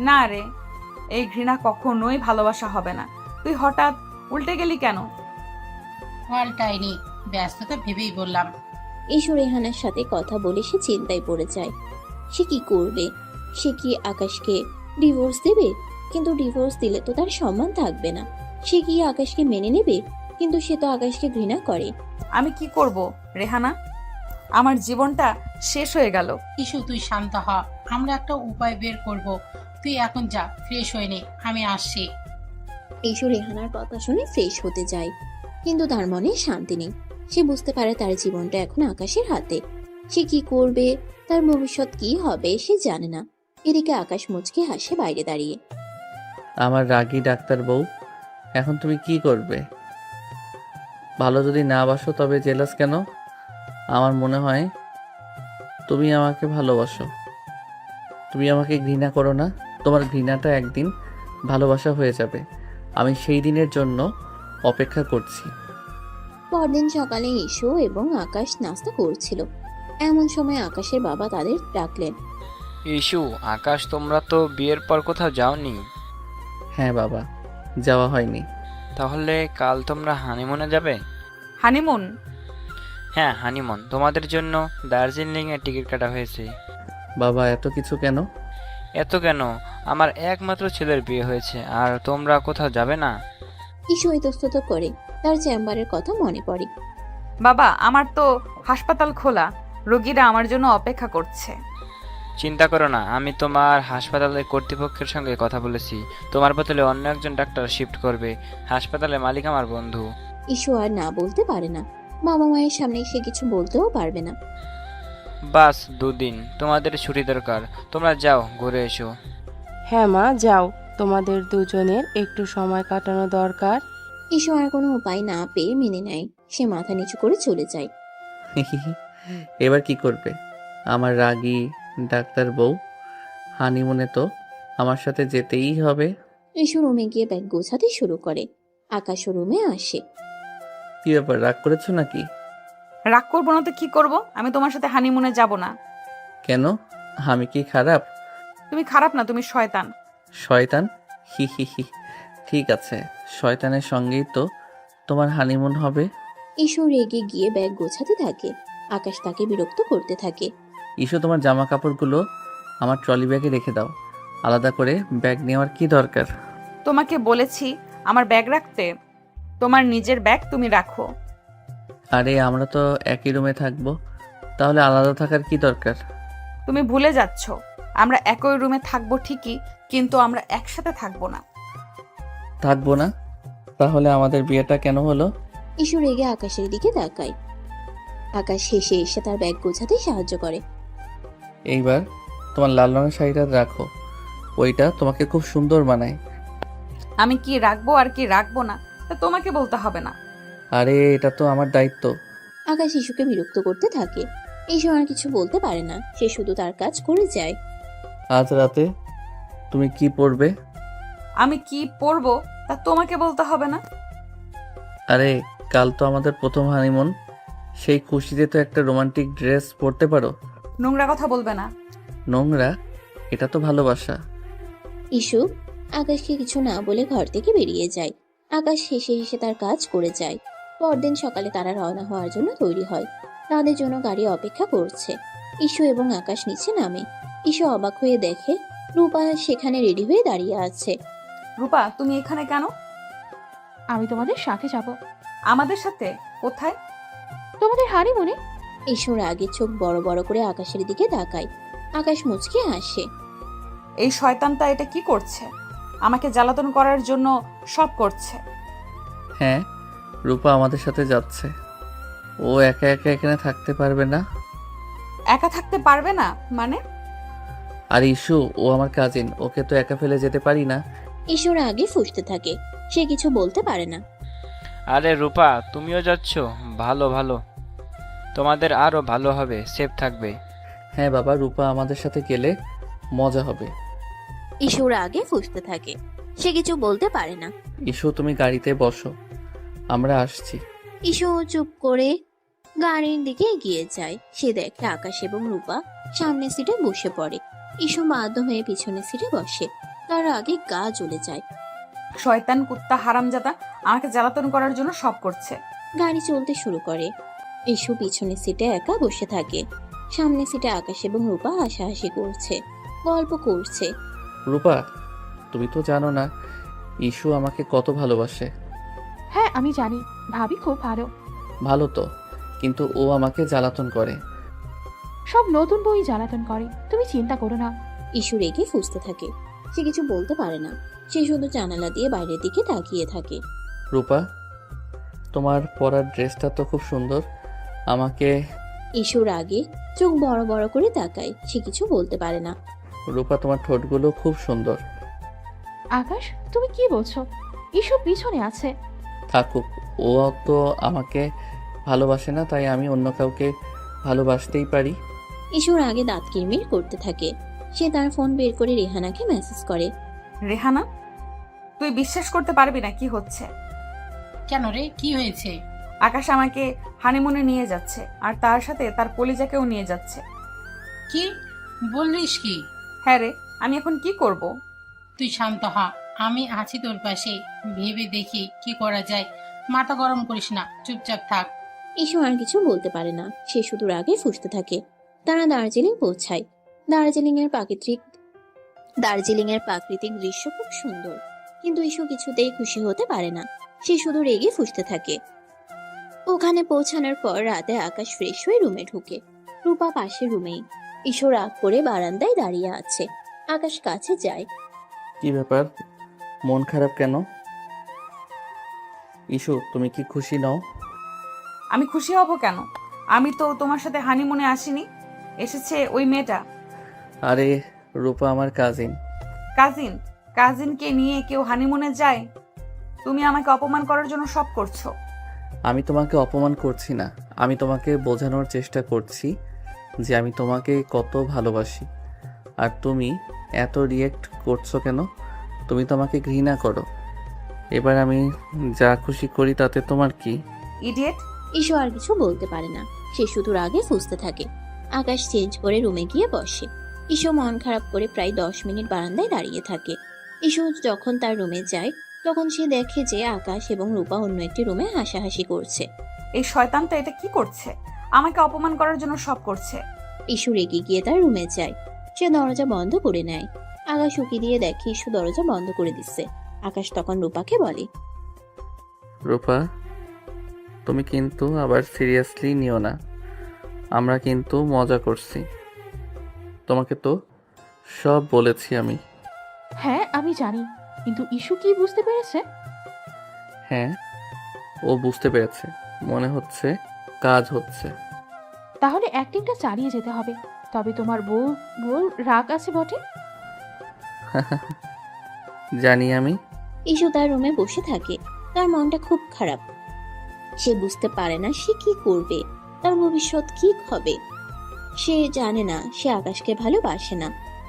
না রে, এই ঘৃণা কখনোই ভালোবাসা হবে না। তুই হঠাৎ উল্টে গেলি কেন? পাল্টাইনি, ব্যস্ততা ভেবেই বললাম। ইস্যু রেহানার সাথে কথা বলে সে চিন্তায় পড়ে যায়। সে কি করবে? সে কি আকাশকে ডিভোর্স দেবে? কিন্তু ডিভোর্স দিলে তো তার সম্মান থাকবে না। সে কি আকাশকে মেনে নেবে? কিন্তু সে তো আকাশকে ঘৃণা করে। আমি কি করব রেহানা? আমার জীবনটা শেষ হয়ে গেল। ইস্যু, তুই শান্ত হ, আমরা একটা উপায় বের করব। তুই এখন যা, ফ্রেশ হয়ে নে, আমি আসছি। ইস্যু রেহানার কথা শুনে ফ্রেশ হতে যায়, কিন্তু তার মনে শান্তি নেই। সে বুঝতে পারে তার জীবনটা এখন আকাশের হাতে। সে কি করবে, তার ভবিষ্যৎ কি হবে সে জানে না। এদিকে আকাশ মুচকে হাসে বাইরে দাঁড়িয়ে। আমার রাগী ডাক্তার বউ, এখন তুমি কি করবে? ভালো যদি না বাসো তবে জেলাস কেন? আমার মনে হয় তুমি আমাকে ভালোবাসো। তুমি আমাকে ঘৃণা করো না। তোমার ঘৃণাটা একদিন ভালোবাসা হয়ে যাবে। আমি সেই দিনের জন্য অপেক্ষা করছি। পরদিন সকালে ইস্যু এবং আকাশ নাস্তা করছিল। এমন সময় আকাশের বাবা তাদের ডাকলেন। ইস্যু, আকাশ, তোমরা তো বিয়ের পর কোথাও যাওনি। হ্যাঁ বাবা, যাওয়া হয়নি। তাহলে কাল তোমরা হানিমুনে যাবে? হানিমুন? হ্যাঁ, হানিমুন। তোমাদের জন্য দার্জিলিং এর টিকিট কাটা হয়েছে। বাবা, এত কিছু কেন? এত কেন? আমার একমাত্র ছেলের বিয়ে হয়েছে, আর তোমরা কোথাও যাবে না? ইস্যু ইতস্তত করে। তার চেম্বারের কথা মনে পড়ে। বাবা, আমার তো হাসপাতাল খোলা, রোগীরা আমার জন্য অপেক্ষা করছে। চিন্তা করো না, আমি তোমার হাসপাতালের কর্তৃপক্ষের সঙ্গে কথা বলেছি। তোমার বদলে অন্য একজন ডাক্তার শিফট করবে। হাসপাতালের মালিক আমার বন্ধু। ইস্যু আর না বলতে পারে না। বাবা মায়ের সামনে সে কিছু বলতেও পারবে না। বাস 2 দিন, তোমাদের ছুটি দরকার। তোমরা যাও, ঘুরে এসো। হ্যাঁ মা, যাও, তোমাদের দুজনের একটু সময় কাটানো দরকার। ইস্যু আর কোনো উপায় না পেয়ে মেনে নেয়। সে মাথা নিচু করে চলে যায়। এবার কি করবে আমার রাগী ডাক্তার বউ? হানিমুনে তো আমার সাথে যেতেই হবে। ইসু রুমে গিয়ে ব্যাগ গোছাতে শুরু করে। আকাশও রুমে আসে। কি ব্যাপার, রাগ করেছো নাকি? রাগ করবো না তো কি করব? আমি তোমার সাথে হানিমুনে যাব না। কেন? আমি কি খারাপ? তুমি খারাপ না, তুমি শয়তান। শয়তান? হি হি হি। ঠিক আছে, শয়তানের সঙ্গেই তো তোমার হানিমুন হবে। ইসু রেগে গিয়ে ব্যাগ গোছাতে থাকে। আকাশ তাকে বিরক্ত করতে থাকে। ইস্যু, তোমার জামা কাপড়গুলো আমার ট্রলি ব্যাগে রেখে দাও। আলাদা করে ব্যাগ নেওয়ার কি দরকার? তোমাকে বলেছি আমার ব্যাগ রাখতে। তোমার নিজের ব্যাগ তুমি রাখো। আরে আমরা তো একই রুমে থাকবো, তাহলে আলাদা থাকার কি দরকার? তুমি ভুলে যাচ্ছ, আমরা একই রুমে থাকবো ঠিকই, কিন্তু আমরা একসাথে থাকবো না। থাকবো না? তাহলে আমাদের বিয়েটা কেন হলো? ইসু রেগে আকাশের দিকে তাকায়। আকাশ হেসে এসে তার ব্যাগ গোছাতে সাহায্য করে। এইবার তোমার লাল রঙের শাড়িটা রাখো, ওইটা তোমাকে খুব সুন্দর মানায়। আমি কি রাখবো আর কি রাখবো না তা তোমাকে বলতে হবে না। আরে এটা তো আমার দায়িত্ব। আকাশ ইসুকে বিরক্ত করতে থাকে। ইসু আর কিছু বলতে পারে না, সে শুধু তার কাজ করে যায়। আজ রাতে তুমি কি পরবে? আমি কি পরবো তা তোমাকে বলতে হবে না। আরে কাল তো আমাদের প্রথম হানিমুন, সেই খুশিতে তো একটা রোমান্টিক ড্রেস পরতে পারো। নোংরা কথা বলবে না। নোংরা? এটা তো ভালোবাসা। ইসু আকাশকে কিছু না বলে ঘর থেকে বেরিয়ে যায়। আকাশ হেসে হেসে তার কাজ করে যায়। পরদিন সকালে তারা রওনা হওয়ার জন্য তৈরি হয়। তাদের জন্য গাড়ি অপেক্ষা করছে। ইসু এবং আকাশ নিচে নামে। ইসু অবাক হয়ে দেখে রূপা সেখানে রেডি হয়ে দাঁড়িয়ে আছে। রূপা, তুমি এখানে কেন? আমি তোমাদের সাথে যাব। আমাদের সাথে? কোথায়? তোমাদের হানিমুনে। ইসুর আগে চোখ বড় বড় করে আকাশের দিকে তাকায়। আকাশ মুচকে হাসে। এই শয়তানটা এটা কি করছে? আমাকে জ্বালাতন করার জন্য সব করছে। হ্যাঁ, রূপা আমাদের সাথে যাচ্ছে। ও একা একা এখানে থাকতে পারবে না। একা থাকতে পারবে না মানে? আর ইস্যু, ও আমার কাজিন, ওকে তো একা ফেলে যেতে পারি না। ইসুর আগে ফুঁসতে থাকে। সে কিছু বলতে পারে না। আরে রূপা, তুমিও যাচ্ছ? ভালো ভালো, তোমাদের আরো ভালো হবে, সেফ থাকবে। হ্যাঁ বাবা, রূপা আমাদের সাথে গেলে মজা হবে। ইসুর আগে ফুঁসতে থাকে। সে কিছু বলতে পারে না। ইস্যু, তুমি গাড়িতে বসো, আমরা আসছি। ইসু চুপ করে গাড়ির দিকে এগিয়ে যায়। সে দেখে আকাশ এবং রূপা সামনের সিটে বসে পড়ে। ইসু বাধ্য হয়ে পিছনের সিটে বসে। তার আগে গা জ্বলে যায়। শয়তান কুত্তা হারামজাদা আমাকে জ্বালাতন করার জন্য সব করছে। গাড়ি চলতে শুরু করে। ইসু পিছনের সিটে একা বসে থাকে। সামনের সিটে আকাশ এবং রূপা হাসাহাসি করছে, গল্প করছে। রূপা, তুমি তো জানো না ইস্যু আমাকে কত ভালোবাসে। হ্যাঁ আমি জানি, ভাবি খুব ভালো। ভালো তো, কিন্তু ও আমাকে জ্বালাতন করে। সব নতুন বই জ্বালাতন করে, তুমি চিন্তা করো না। ইসু রেগে ফুঁসতে থাকে। সে কিছু বলতে পারে না। সে শুধু জানালা দিয়ে বাইরের দিকে তাকিয়ে থাকে। রূপা, তোমার পরার ড্রেসটা তো খুব সুন্দর। আমাকে। ইসুর আগে চোখ বড় বড় করে তাকায়। সে কিছু বলতে পারে না। রূপা, তোমার ঠোঁটগুলো খুব সুন্দর। আকাশ, তুমি কি বলছো? ইসু পিছনে আছে। থাকুক, ও তো আমাকে ভালোবাসে না, তাই আমি অন্য কাউকে ভালোবাসতেই পারি। ইসুর আগে দাঁত কিরমির করতে থাকে। সে তার ফোন বের করে রেহানাকে মেসেজ করে। রেহানা, তুই বিশ্বাস করতে পারবি না কি হচ্ছে। কেন রে, কি হয়েছে? আকাশ আমাকে হানিমুনে নিয়ে যাচ্ছে, আর তার সাথে তার কলিজাকেও নিয়ে যাচ্ছে। কি বললিস কি? হ্যাঁ রে, আমি এখন কি করব? তুই শান্ত হ, আমি আছি তোর পাশে। ভেবে দেখি কি করা যায়। মাথা গরম করিস না, চুপচাপ থাক। ইসু আর কিছু বলতে পারে না। সে শুধু রাগে ফুঁসতে থাকে। তারা দার্জিলিং পৌঁছায়। দার্জিলিং এর প্রাকৃতিক দৃশ্য খুব সুন্দর, কিন্তু ইসু কিছুতেই খুশি হতে পারে না। সে শুধু রেগে ফুঁসতে থাকে। ওখানে পৌঁছানোর পর রাতে আকাশ ফ্রেশ হয়ে রুমে ঢুকে। রূপা পাশের রুমেই। ইসু রাগ করে বারান্দায় দাঁড়িয়ে আছে। আকাশ কাছে যায়। কি ব্যাপার, মন খারাপ কেন? ইস্যু, তুমি কি খুশি নও? আমি খুশি হব কেন? আমি তো তোমার সাথে হানিমুনে আসিনি, এসেছে ওই মেয়েটা। আরে রূপা আমার কাজিন। কাজিন? কাজিনকে নিয়ে কেউ হানিমুনে যায়? তুমি আমাকে অপমান করার জন্য সব করছো। আমি তোমাকে অপমান করছি না, আমি তোমাকে বোঝানোর চেষ্টা করছি যে আমি তোমাকে কত ভালোবাসি। আর তুমি এত রিয়েক্ট করছো কেন? তুমি তো আমাকে ঘৃণা করো। এবার আমি যা খুশি করি তাতে তোমার কি? ইডিয়েট। ঈশু আর কিছু বলতে পারে না, সে শুধু রাগে ফুঁসতে থাকে। আকাশ চেঞ্জ করে রুমে গিয়ে বসে। ঈশু মন খারাপ করে প্রায় 10 মিনিট বারান্দায় দাঁড়িয়ে থাকে। ঈশু যখন তার রুমে যায় তখন সে দেখে যে আকাশ এবং রূপা অন্য একটি রুমে হাসাহাসি করছে। এই শয়তানটা এটা কি করছে? আমাকে অপমান করার জন্য সব করছে। ঈশু রেগে গিয়ে তার রুমে যায়। সে দরজা বন্ধ করে নেয়। আকাশ উকি দিয়ে দেখে ঈশু দরজা বন্ধ করে দিচ্ছে। আকাশ তখন রূপাকে বলে, রূপা, তুমি কিন্তু আবার সিরিয়াসলি নিও না। আমরা কিন্তু মজা করছি। তোমাকে তো সব বলেছি আমি। হ্যাঁ আমি জানি, কিন্তু ইস্যু কি বুঝতে পেরেছে? হ্যাঁ, ও বুঝতে পেরেছে। মনে হচ্ছে কাজ হচ্ছে। তাহলে অ্যাক্টিংটা চালিয়ে যেতে হবে। তবে তোমার বউ রাগ আছে বটে। জানি আমি। ঈশু তার রুমে বসে থাকে। তার মনটা খুব খারাপ। সে বুঝতে পারে না সে কি করবে, তার ভবিষ্যৎ কি হবে। সে জানে না সে আকাশকে ভালোবাসে না,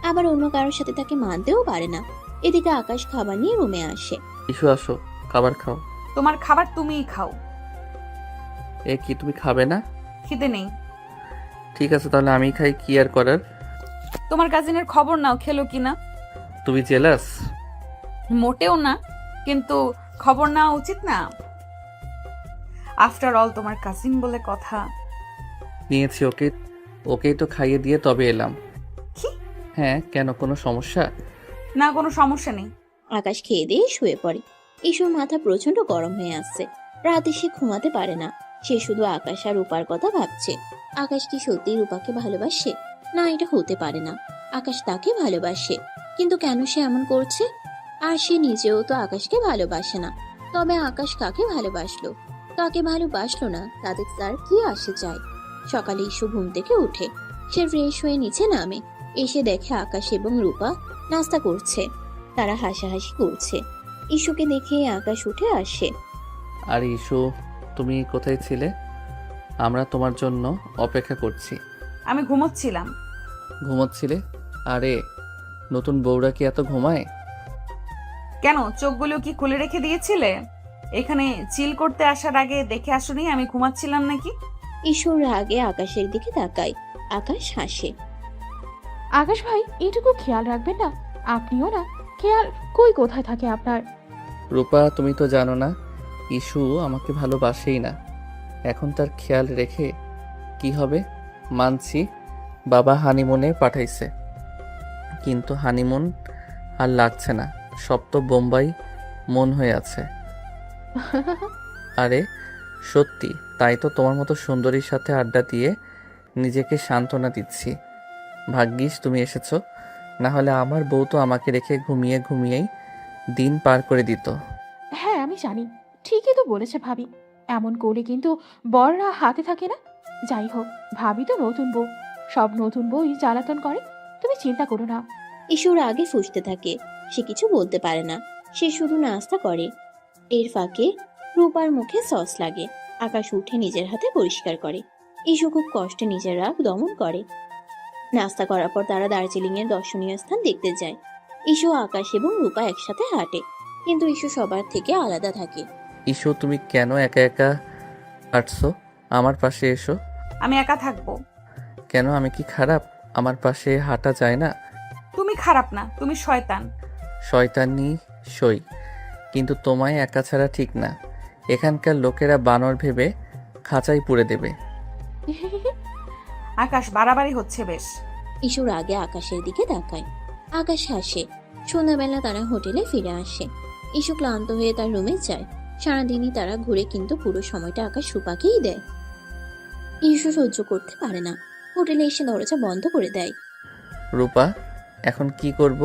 আবার অন্য কারোর সাথে তাকে মানতেও পারে না। এদিকে আকাশ খাবার নিয়ে রুমে আসে। ইস্যু আসো, খাবার খাও। তোমার খাবার তুমিই খাও। এ কি, তুমি খাবে না? খিদে নেই। ঠিক আছে, তাহলে আমি খাই, কি আর করার। তোমার কাজিনের খবর নাও, খেলো কিনা। তুমি জেলাস? মোটেও না, কিন্তু খবর নেওয়া উচিত না? আফটার অল তোমার কাজিন বলে কথা। নিয়েছি, ওকেই তো খাইয়ে দিয়ে তবে এলাম। কি? হ্যাঁ, কেন, কোনো সমস্যা? না, কোনো সমস্যা নেই। আকাশ খেয়ে দিয়ে শুয়ে পড়ে। ঈশুর মাথা প্রচন্ড গরম হয়ে আসছে। রাতে সে ঘুমাতে পারে না। সে শুধু আকাশ আর রূপার কথা ভাবছে। আকাশ কি সত্যি রূপাকে ভালোবাসে? না, এটা হতে পারে না। আকাশ তাকে ভালোবাসে, কিন্তু কেন সে এমন করছে? আর সে নিজেও তো আকাশকে ভালোবাসে না। তবে আকাশ কাকে ভালোবাসলো, কাকে ভালোবাসলো না, তাদের তার কি আসে যায়। সকালে ঈশু ঘুম থেকে উঠে। সে ফ্রেশ হয়ে নিচে নামে। এসে দেখে আকাশ এবং রূপা নাস্তা করছে। তারা হাসাহাসি করছে। ঈশুকে দেখে আকাশ উঠে আসে। আর ইস্যু, তুমি কোথায় ছিলে? আমরা তোমার জন্য অপেক্ষা করছি। আমি ঘুমোচ্ছিলাম। ঘুমোচ্ছিলে? আরে, নতুন বউরা কি এত ঘুমায়? কেন, চোখগুলো কি খুলে রেখে দিয়েছিলে? এখানে চিল করতে আসার আগে দেখে আসুনি আমি ঘুমাচ্ছিলাম নাকি? ঈশুর আগে আকাশের দিকে তাকায়। আকাশ হাসে। আকাশ ভাই, এইটুকু খেয়াল রাখবেন না? আপনিও না, খেয়াল কোথায় থাকে আপনার? রূপা, তুমি তো জানো না ইস্যু আমাকে ভালোবাসেই না। এখন তার খেয়াল রেখে কি হবে? মানছি, বাবা হানিমুনে পাঠাইছে, কিন্তু হানিমুন আর লাগছে না। সব তো বোম্বাই মন হয়ে আছে। আরে সত্যি, তাই তো তোমার মতো সুন্দরীর সাথে আড্ডা দিয়ে নিজেকে সান্ত্বনা দিচ্ছি। ভাগ্যিস তুমি এসেছো, না হলে আমার বউ তো আমাকে রেখে ঘুমিয়েই দিন পার করে দিত। হ্যাঁ আমি জানি, ঠিকই তো বলেছে ভাবি। এমন করে কিন্তু বররা হাতে থাকে না। যাই হোক, ভাবি তো নতুন বউ, সব নতুন বউই জ্বালাতন করে। তুমি চিন্তা করো না। ঈশুর আগে ফুঁসতে থাকে। সে কিছু বলতে পারে না, সে শুধু নাস্তা করে। এর ফাঁকে রূপার মুখে সস লাগে। আকাশ উঠে নিজের হাতে পরিষ্কার করে। ঈশু খুব কষ্টে নিজের রাগ দমন করে। নাস্তা করার পর তারা দার্জিলিং এর দর্শনীয় স্থান দেখতে যায়। ঈশু, আকাশ এবং রূপা একসাথে হাঁটে, কিন্তু ঈশু সবার থেকে আলাদা থাকে। ইস্যু, তুমি কেন একা একা হাঁটছো? আমার পাশে এসো। আমি একা থাকবো? কেন, আমি কি খারাপ? আমার পাশে হাঁটা যায় না? তুমি খারাপ না, তুমি শয়তান। শয়তানি সই, কিন্তু তোমায় একা ছাড়া ঠিক না। এখানকার লোকেরা বানর ভেবে খাঁচাই পুড়ে দেবে। আকাশ, বাড়াবাড়ি হচ্ছে বেশ। ঈশুর আগে আকাশের দিকে তাকায়। আকাশ হাসে। সন্ধ্যাবেলা তারা হোটেলে ফিরে আসে। ঈশু ক্লান্ত হয়ে তার রুমে যায়। সারাদিনই তারা ঘুরে, কিন্তু পুরো সময়টা আকাশ রূপাকেই দেয়। ঈশু সহ্য করতে পারে না। হোটেলে এসে দরজা বন্ধ করে দেয়। রূপা, এখন কি করব?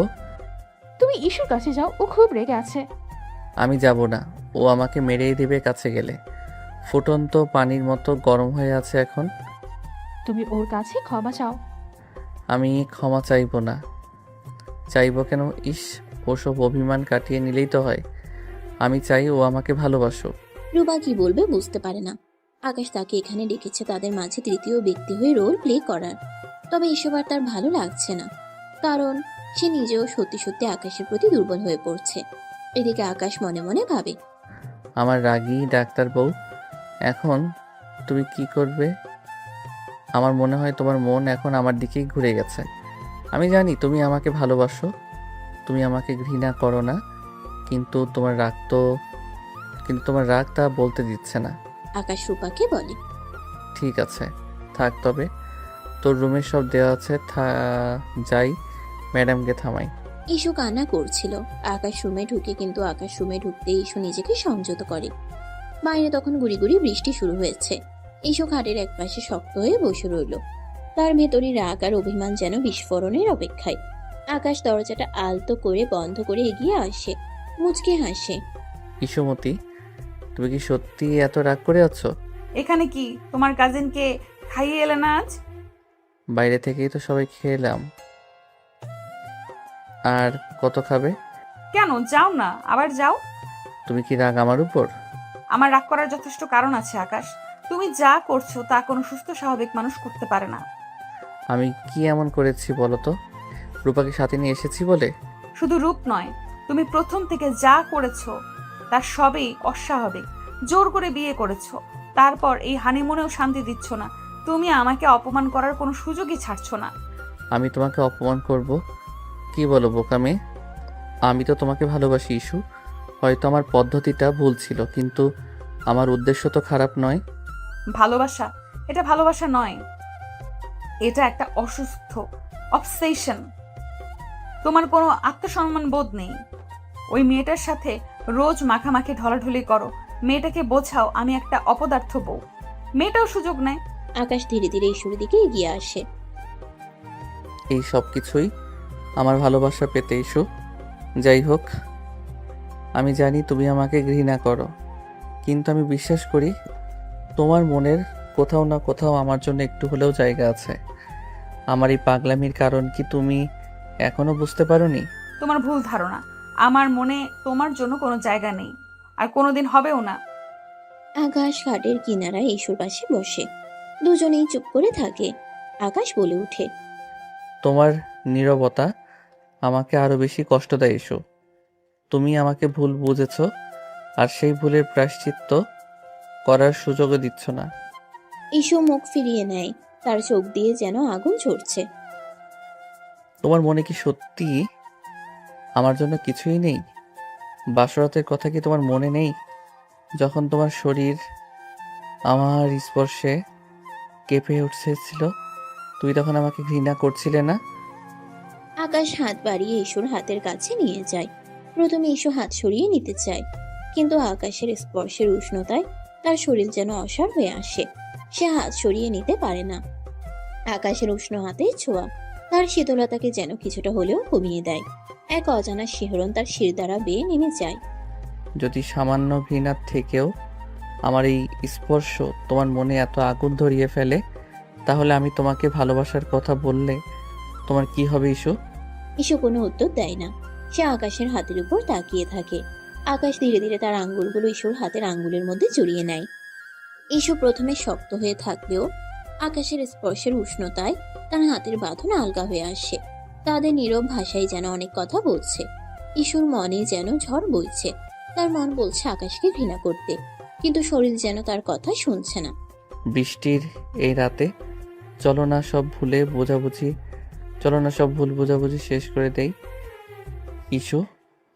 তুমি ইস্যুর কাছে যাও, ও খুব রেগে আছে। আমি যাব না, ও আমাকে মেরেই দেবে কাছে গেলে। ফুটন্ত পানির মতো গরম হয়ে আছে এখন। তুমি ওর কাছে ক্ষমা চাও। আমি ক্ষমা চাইবো না। চাইবো কেন? ইস, ওসব অভিমান কাটিয়ে নিলেই তো হয়। আমি চাই ও আমাকে ভালোবাসো। রূপা কি বলবে বুঝতে পারে না। আকাশ তাকে এখানে ডেকেছে তাদের মাঝে তৃতীয় ব্যক্তি হয়ে রোল প্লে করার। তবে এসব আর তার ভালো লাগছে না, কারণ সে নিজেও সত্যি সত্যি আকাশের প্রতি দুর্বল হয়ে পড়ছে। এদিকে আকাশ মনে মনে ভাবে, আমার রাগী ডাক্তার বউ, এখন তুমি কি করবে? আমার মনে হয় তোমার মন এখন আমার দিকেই ঘুরে গেছে। আমি জানি তুমি আমাকে ভালোবাসো, তুমি আমাকে ঘৃণা করো না, কিন্তু তোমার রাগ তা বলতে দিচ্ছে না। আকাশ রূপাকে বলে, ঠিক আছে, থাক তবে। তোর রুমের সব দেওয়া আছে, যাই ম্যাডামকে থামাই। ইস্যু কান্না করছিল। আকাশ রুমে ঢুকে, কিন্তু আকাশ রুমে ঢুকতে ইস্যু নিজেকে সংযত করে। বাইরে তখন গুড়ি গুড়ি বৃষ্টি শুরু হয়েছে। ইস্যু খাটের একপাশে শক্ত হয়ে বসে রইল। তার ভেতরে রাগ আর অভিমান যেন বিস্ফোরণের অপেক্ষায়। আকাশ দরজাটা আলতো করে বন্ধ করে এগিয়ে আসে, মুচকে হাসে। ইসুমতি, তুমি কি সত্যি এত রাগ করে আছো? এখানে কি তোমার কাজিনকে খাইয়ে এলে না আজ? বাইরে থেকেই তো সবাই খেলাম। আর কত খাবে? কেন যাও না, আবার যাও। তুমি কি রাগ আমার উপর? আমার রাগ করার যথেষ্ট কারণ আছে আকাশ। তুমি যা করছো তা কোনো সুস্থ স্বাভাবিক মানুষ করতে পারে না। আমি কি এমন করেছি বলো তো? রূপাকে সাথে নিয়ে এসেছি বলে? শুধু রূপ নয়, তুমি প্রথম থেকে যা করেছো তার সবই অস্বাভাবিক। জোর করে বিয়ে করেছো, তারপর এই হানিমুনেও শান্তি দিচ্ছ না। তুমি আমাকে অপমান করার কোনো সুযোগই ছাড়ছো না। আমি তোমাকে অপমান করব? কি বলো বোকা মেয়ে? আমি তো তোমাকে ভালোবাসি ইস্যু। হয়তো আমার পদ্ধতিটা ভুল ছিল, কিন্তু আমার উদ্দেশ্য তো খারাপ নয়। ভালোবাসা, এটা ভালোবাসা নয়, এটা একটা অসুস্থ অবসেশন। তোমার কোনো আত্মসম্মান বোধ নেই। ওই মেয়েটার সাথে রোজ মাখামাখি ঢলাঢলি করো। মেয়েটাকে বোঝাও আমি একটা অপদার্থ বউ। মেয়েটাও সুযোগ নেয়। আকাশ ধীরে ধীরে ইস্যুর দিকে এগিয়ে আসে। এই সব কিছুই আমার ভালোবাসা পেতে ইস্যু। যাই হোক, আমি জানি তুমি আমাকে ঘৃণা করো, কিন্তু আমি বিশ্বাস করি তোমার মনের কোথাও না কোথাও আমার জন্য একটু হলেও জায়গা আছে। আমার এই পাগলামির কারণ কি তুমি এখনো বুঝতে পারোনি? তোমার ভুল ধারণা। আমার মনে তোমার জন্য কোনো জায়গা নেই, আর কোনোদিন হবেও না। আকাশ খাটের কিনারায় ইস্যুর পাশে বসে। দুজনেই চুপ করে থাকে। আকাশ বলে ওঠে, তোমার নীরবতা আমাকে আরো বেশি কষ্ট দেয় ইস্যু। তুমি আমাকে ভুল বুঝেছো, আর সেই ভুলের প্রায়শ্চিত্ত করার সুযোগও দিচ্ছ না। ইস্যু মুখ ফিরিয়ে নেয়। তার চোখ দিয়ে যেন আগুন ঝরছে। তোমার মনে কি সত্যি আমার জন্য কিছুই নেই? বাসরাতের কথা কি তোমার মনে নেই? যখন তোমার শরীর আমার স্পর্শে কেঁপে উঠছিল, তুই তখন আমাকে ঘৃণা করছিলে না? আকাশ হাত বাড়িয়ে ইস্যুর হাতের কাছে নিয়ে যায়। প্রথমে ইস্যু হাত সরিয়ে নিতে চায়, কিন্তু আকাশের স্পর্শের উষ্ণতায় তার শরীর যেন অসাড় হয়ে আসে। সে হাত সরিয়ে নিতে পারে না। আকাশের উষ্ণ হাতে ছোঁয়া তার শীতলতাকে যেন কিছুটা হলেও কমিয়ে দেয়। এক অজানা শিহরণ তার শির দ্বারা বেয়ে নেমে যায়। যদি সামান্য ঘৃণার থেকেও আমার এই স্পর্শ তোমার মনে এত আগুন ধরিয়ে ফেলে, তাহলে আমি তোমাকে ভালোবাসার কথা বললে তোমার কি হবে ইস্যু? ইস্যু কোনো উত্তর দেয় না। সে আকাশের হাতের উপর তাকিয়ে থাকে। আকাশ ধীরে ধীরে তার আঙ্গুলগুলো ইস্যুর হাতের আঙ্গুলের মধ্যে জড়িয়ে নেয়। ইস্যু প্রথমে শক্ত হয়ে থাকলেও আকাশের স্পর্শের উষ্ণতায় তার হাতের বাঁধন আলগা হয়ে আসে। তাদের নীরব ভাষায় যেন অনেক কথা বলছে। ইস্যুর মনে যেন ঝড় বইছে। তার মন বলছে আকাশকে ঘৃণা করতে, কিন্তু শরীর যেন তার কথা শুনছে না। বৃষ্টির এই রাতে চলো না সব ভুল বোঝাবুঝি শেষ করে দেই ইস্যু।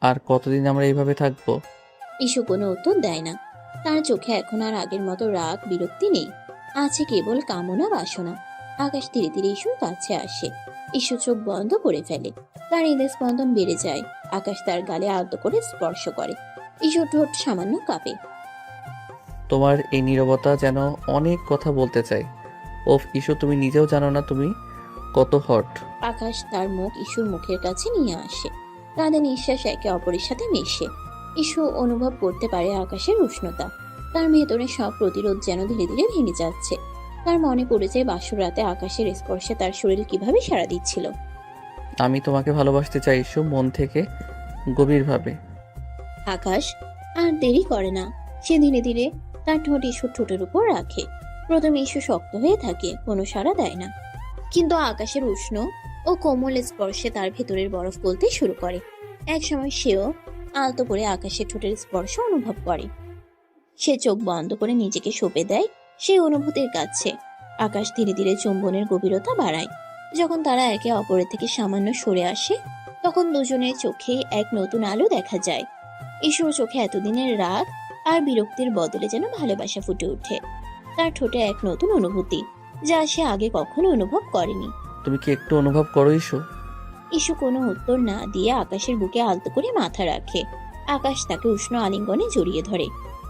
আর কতদিন আমরা এইভাবে থাকবো? ইস্যু কোনো উত্তর দেয় না। তার চোখে এখন আর আগের মতো রাগ বিরক্তি নেই, আছে কেবল কামনা বাসনা। আকাশ ধীরে ধীরে ইস্যুর কাছে আসে। ইস্যু চোখ বন্ধ করে ফেলে। তার হৃদয় স্পন্দন বেড়ে যায়। আকাশ তার গালে আলতো করে স্পর্শ করে। ইস্যুর ঠোঁট সামান্য কাঁপে। তোমার এই নীরবতা যেন অনেক কথা বলতে চাই। ওফ ইস্যু, তুমি নিজেও জানো না তুমি কত হট। আকাশ তার মুখ ইস্যুর মুখের কাছে নিয়ে আসে। তাদের নিঃশ্বাস একে অপরের সাথে মেশে। ইস্যু অনুভব করতে পারে আকাশের উষ্ণতা। তার ভেতরে সব প্রতিরোধ যেন ধীরে ধীরে ভেঙে যাচ্ছে। তার মনে পড়ে যায় বাসর রাতে আকাশের স্পর্শে তার শরীর কিভাবে সাড়া দিচ্ছিল। আমি তোমাকে ভালোবাসতে চাই ইস্যু, মন থেকে গভীরভাবে। আকাশ আর দেরি করে না। সে ধীরে ধীরে তার ঠোঁট ইস্যুর ঠোঁটের উপর রাখে। প্রথমে ইস্যু শক্ত হয়ে থাকে, কোনো সাড়া দেয় না। কিন্তু আকাশের উষ্ণ ও কোমল স্পর্শে তার ভেতরের বরফ গলতে শুরু করে। একসময় সেও আলতো করে আকাশের ঠোঁটের স্পর্শ অনুভব করে। সে চোখ বন্ধ করে নিজেকে সঁপে দেয় সেই অনুভূতির কাছে। আকাশ ধীরে ধীরে চুম্বনের গভীরতা বাড়ায়। যখন তারা একে অপরের থেকে সামান্য সরে আসে, তখন দুজনের চোখে এক নতুন আলো দেখা যায়। ঈশ্বর চোখে এতদিনের রাগ আর বিরক্তির বদলে যেন ভালোবাসা ফুটে ওঠে। তার ঠোঁটে এক নতুন অনুভূতি, যা সে আগে কখনো অনুভব করেনি। তুমি কি একটু অনুভব করো ইস্যু? ইস্যু কোনো উত্তর না দিয়ে আকাশের বুকে আলতো করে মাথা রাখে। আকাশ তাকে উষ্ণ আলিঙ্গনে জড়িয়ে ধরে।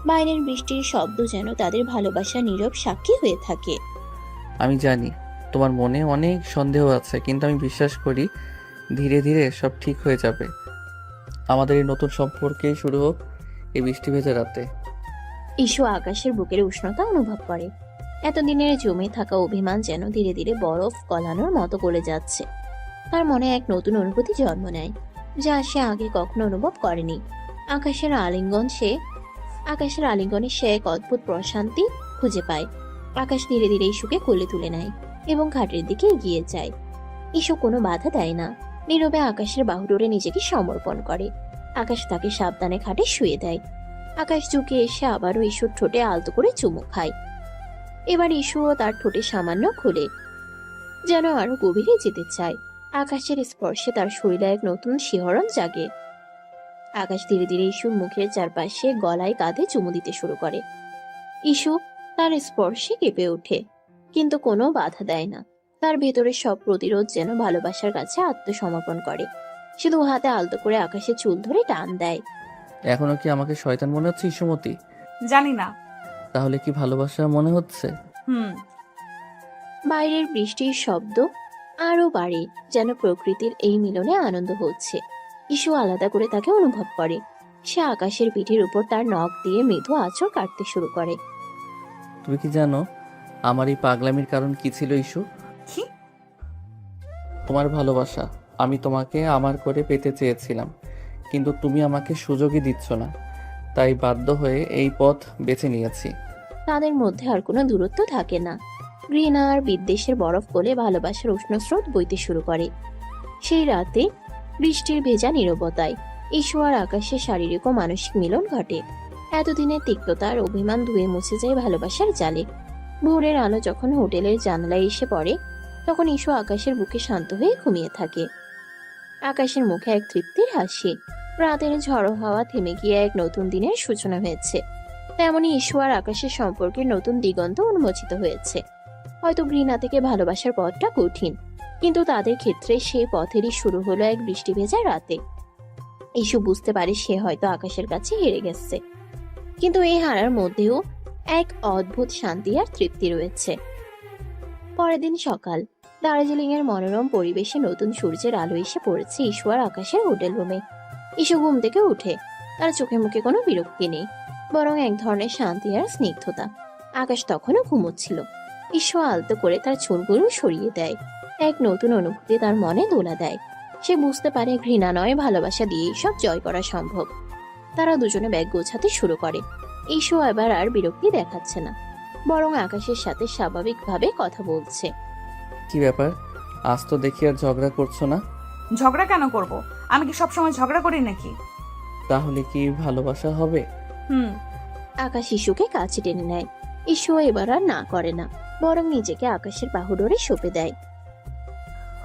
বাইরের বৃষ্টির শব্দ যেন তাদের ভালোবাসা নীরব সাক্ষী হয়ে থাকে। আমি জানি তোমার মনে অনেক সন্দেহ আছে, কিন্তু আমি বিশ্বাস করি ধীরে ধীরে সব ঠিক হয়ে যাবে। আমাদের এই নতুন সম্পর্কেই শুরু হোক এই বৃষ্টি ভেজা রাতে। ইস্যু আকাশের বুকের উষ্ণতা অনুভব করে। এতদিনের জমে থাকা অভিমান যেন ধীরে ধীরে বরফ গলানোর মতো গলে যাচ্ছে। তার মনে এক নতুন অনুভূতি জন্ম নেয়, যা সে আগে কখনো অনুভব করেনি। আকাশের আলিঙ্গনে সে এক অদ্ভুত প্রশান্তি খুঁজে পায়। আকাশ ধীরে ধীরে ইস্যুকে কোলে তুলে নেয় এবং ঘাটের দিকে এগিয়ে যায়। ইস্যু কোনো বাধা দেয় না, নীরবে আকাশের বাহু ধরে নিজেকে সমর্পণ করে। আকাশ তাকে সাবধানে খাটে শুয়ে দেয়। আকাশ ঝুঁকে এসে আবারও ইস্যুর ঠোঁটে আলতো করে চুমু খায়। এবার ইস্যুও তার ঠোঁটে সামান্য খুলে, যেন আরো গভীরে যেতে চায়। আকাশের স্পর্শে তার শরীরে এক নতুন শিহরণ জাগে। আকাশ ধীরে ধীরে ইস্যুর মুখের চারপাশে, গলায়, কাঁধে চুমু দিতে শুরু করে। ইস্যু তার স্পর্শে কেঁপে ওঠে, কিন্তু কোনো বাধা দেয় না। তার ভেতরের সব প্রতিরোধ যেন ভালোবাসার কাছে আত্মসমর্পণ করে। সে দু হাতে আলতো করে আকাশের চুল ধরে টান দেয়। এখনো কি আমাকে শয়তান মনে হচ্ছে ইস্যুমতি? জানি না। তাহলে কি ভালোবাসা মনে হচ্ছে? বাইরের বৃষ্টির শব্দ আরো বাড়ে, যেন প্রকৃতির এই মিলনে আনন্দ হচ্ছে। ইস্যু আলাদা করে তাকে অনুভব করে। সে আকাশের পিঠের উপর তার নখ দিয়ে মৃদু আঁচড় কাটতে শুরু করে। তুমি কি জানো আমার এই পাগলামির কারণ কি ছিল ইস্যু? কি? তোমার ভালোবাসা। আমি তোমাকে আমার করে পেতে চেয়েছিলাম, কিন্তু তুমি আমাকে সুযোগই দিচ্ছ না, তাই বাধ্য হয়ে এই পথ বেছে নিয়েছি। তাদের মধ্যে আর কোনো দূরত্ব থাকে না। ঘৃণা আর বিদ্বেষের বরফ গলে ভালোবাসার উষ্ণ স্রোত বইতে শুরু করে। সেই রাতে বৃষ্টির ভেজা নীরবতায় ইস্যু আর আকাশের শারীরিক ও মানসিক মিলন ঘটে। এতদিনের তিক্ততা আর অভিমান ধুয়ে মুছে যায় ভালোবাসার জালে। ভোরের আলো যখন হোটেলের জানালায় এসে পড়ে, তখন ইস্যু আকাশের বুকে শান্ত হয়ে ঘুমিয়ে থাকে। আকাশের মুখে এক তৃপ্তির হাসি। রাতের ঝড়ো হাওয়া থেমে গিয়ে এক নতুন দিনের সূচনা হয়েছে। তেমনি ইস্যু আর আকাশের সম্পর্কের নতুন দিগন্ত উন্মোচিত হয়েছে। হয়তো ঘৃণা থেকে ভালোবাসার পথটা কঠিন, কিন্তু তাদের ক্ষেত্রে সেই পথেরই শুরু হলো এক বৃষ্টি ভেজা রাতে। ইস্যু বুঝতে পারে সে হয়তো আকাশের কাছে হেরে গেছে, কিন্তু এই হারার মধ্যেও এক অদ্ভুত শান্তি আর তৃপ্তি রয়েছে। পরের দিন সকাল, দার্জিলিং এর মনোরম পরিবেশে নতুন সূর্যের আলো এসে পড়েছে ইস্যু আর আকাশের হোটেল রুমে। ইস্যু ঘুম থেকে উঠে, তার চোখে মুখে কোনো বিরক্তি নেই, বরং এক ধরনের শান্তি আর স্নিগ্ধতা। আকাশ তখনও ঘুমোচ্ছিল। ইস্যু আলতো করে তার চুলগুলো সরিয়ে দেয়। এক নতুন অনুভূতি তার মনে দোলা দেয়। সে বুঝতে পারে ঘৃণা নয়, ভালোবাসা দিয়ে সব জয় করা সম্ভব। তারা দুজনে ব্যাগ গোছাতে শুরু করে। ইস্যু এবার আর বিরক্তি দেখাচ্ছে না, বরং আকাশের সাথে স্বাভাবিকভাবে কথা বলছে। কি ব্যাপার, আজ তো দেখি আর ঝগড়া করছো না? ঝগড়া কেন করব? আমি কি সবসময় ঝগড়া করি নাকি? তাহলে কি ভালোবাসা হবে? আকাশ ইস্যুকে কাছে টেনে নেয়। ইস্যু এবার আর না করে না, বরং নিজেকে আকাশের বাহু ধরে সঁপে দেয়।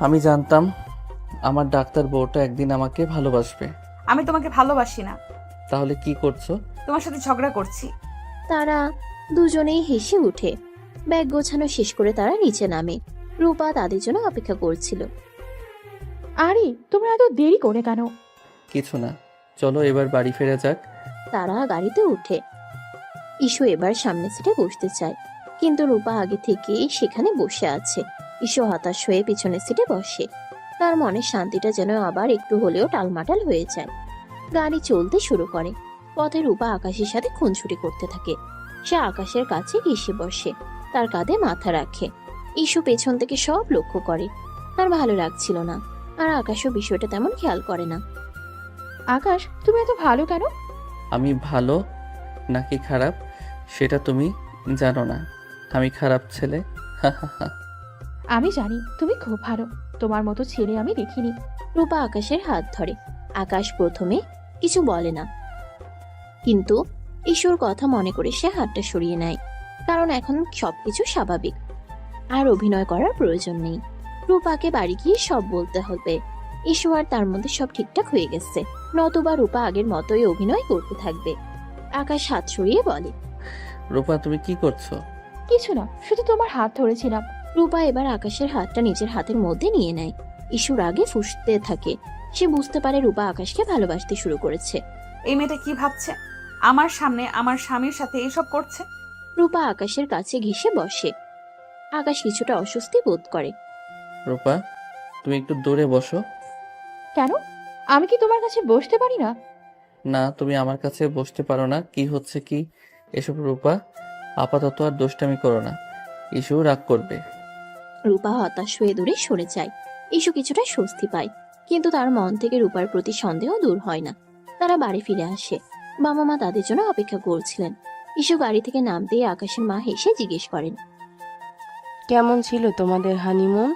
আমি জানতাম আমার ডাক্তার বউটা একদিন আমাকে ভালোবাসবে। আমি তোমাকে ভালোবাসি না। তাহলে কি করছো? তোমার সাথে ঝগড়া করছি। তারা দুজনেই হেসে উঠে। ব্যাগ গোছানো শেষ করে তারা নিচে নামে। রূপা তাদের জন্য অপেক্ষা করছিল। আরে তোমরা এত দেরি করে কেন? কিছু না, চলো এবার বাড়ি ফেরা যাক। তারা গাড়িতে উঠে। ইস্যু এবার সামনের সিটে বসতে চায়, কিন্তু রূপা আগে থেকেই সেখানে বসে আছে। ইস্যু হতাশ হয়ে পিছনের সিটে বসে। তার মনে শান্তিটা যেন আবার একটু হলেও টালমাটাল হয়ে যায়। গাড়ি চলতে শুরু করে। পথে রূপা আকাশের সাথে খুনছুটি করতে থাকে। সে আকাশের কাছে এসে বসে, তার কাঁধে মাথা রাখে। ইস্যু পেছন থেকে সব লক্ষ্য করে। তার ভালো লাগছিল না, আর আকাশও বিষয়টা তেমন খেয়াল করে না। আকাশ, তুমি এত ভালো কেন? আমি ভালো নাকি খারাপ সেটা তুমি জানো না। আমি খারাপ ছেলে। আমি জানি তুমি খুব ভালো, তোমার মতো ছেলে আমি দেখিনি। রূপা আকাশের হাত ধরে। আকাশ প্রথমে কিছু বলে না, কিন্তু ঈশ্বর কথা মনে করে সে হাতটা সরিয়ে নেয়, কারণ এখন সবকিছু স্বাভাবিক, আর অভিনয় করার প্রয়োজন নেই। রূপাকে বাড়ি গিয়ে সব বলতে হবে। ঈশ্বর আর তার মধ্যে সব ঠিকঠাক হয়ে গেছে, নতুবা রূপা আগের মতোই অভিনয় করতে থাকবে। আকাশ হাত সরিয়ে বলে, রূপা তুমি কি করছো? কিছু না, শুধু তোমার হাত ধরেছিলাম। রূপা এবার আকাশের হাতটা নিজের হাতের মধ্যে নিয়ে নেয়। ঈশ্বর আগে ফুঁসতে থাকে। সে বুঝতে পারে রূপা আকাশকে ভালোবাসতে শুরু করেছে। এই মেয়েটা কি ভাবছে? আমার সামনে আমার স্বামীর সাথে এসব করছে। রূপা আকাশের কাছে ঘেঁষে বসে। আকাশ কিছুটা অস্বস্তি বোধ করে। রূপা তুমি একটু দূরে বসো। কেন? আমি কি তোমার কাছে বসতে পারি না? না, তুমি আমার কাছে বসতে পারো না। কি হচ্ছে কি এসব রূপা? আপাতত আর দুষ্টামি করো না, ইস্যু রাগ করবে। রূপা হতাশ হয়ে দূরে সরে যায়। ইস্যু কিছুটা স্বস্তি পায়, কিন্তু তার মন থেকে রূপার প্রতি সন্দেহ দূর হয় না। তারা বাড়ি ফিরে আসে। বাবা মা তাদের জন্য অপেক্ষা করছিলেন। ইস্যু গাড়ি থেকে নামতেই আকাশের মা হেসে জিজ্ঞেস করেন, কেমন ছিল তোমাদের হানিমুন?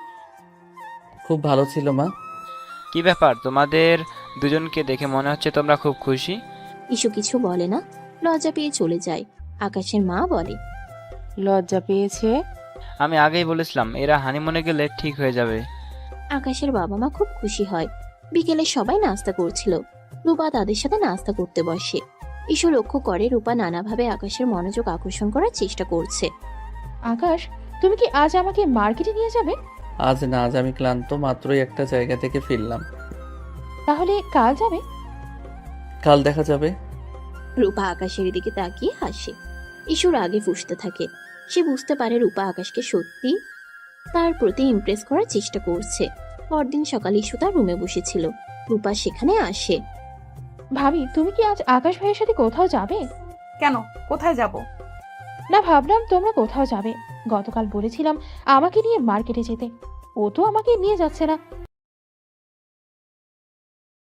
খুব ভালো ছিল মা। কি ব্যাপার, তোমাদের দুজনকে দেখে মনে হচ্ছে তোমরা খুব খুশি। ইস্যু কিছু বলে না, লজ্জা পেয়ে চলে যায়। আকাশের মা বলে, লজ্জা পেয়েছে? আমি আগেই বলেছিলাম এরা হানিমুনে গেলে ঠিক হয়ে যাবে। আকাশের বাবা মা খুব খুশি হয়। বিকেলে সবাই নাস্তা করছিল। রূপা তাদের সাথে নাস্তা করতে বসে। ইস্যু লক্ষ্য করে রূপা নানাভাবে আকাশের মনোযোগ আকর্ষণ করার চেষ্টা করছে। আকাশ, তুমি কি আজ আমাকে মার্কেটে নিয়ে যাবে? আজ না, আজ আমি ক্লান্ত, মাত্রই একটা জায়গা থেকে ফিরলাম। তাহলে কাল যাবে? কাল দেখা যাবে। রূপা আকাশের দিকে তাকিয়ে হাসে। ইস্যুর আগে ফুঁসতে থাকে। সে বুঝতে পারে রূপা আকাশকে সত্যি তার প্রতি ইমপ্রেস করার চেষ্টা করছে। পরদিন সকালে ইস্যু তার রুমে বসেছিল। রূপা সেখানে আসে। ভাবি, তুমি কি আজ আকাশ ভাইয়ের সাথে কোথাও যাবে? কেন, কোথায় যাব? না, ভাবলাম তোমরা কোথাও যাবে। গতকাল বলেছিলাম আমাকে নিয়ে মার্কেটে যেতে, ও তো আমাকে নিয়ে যাচ্ছে না।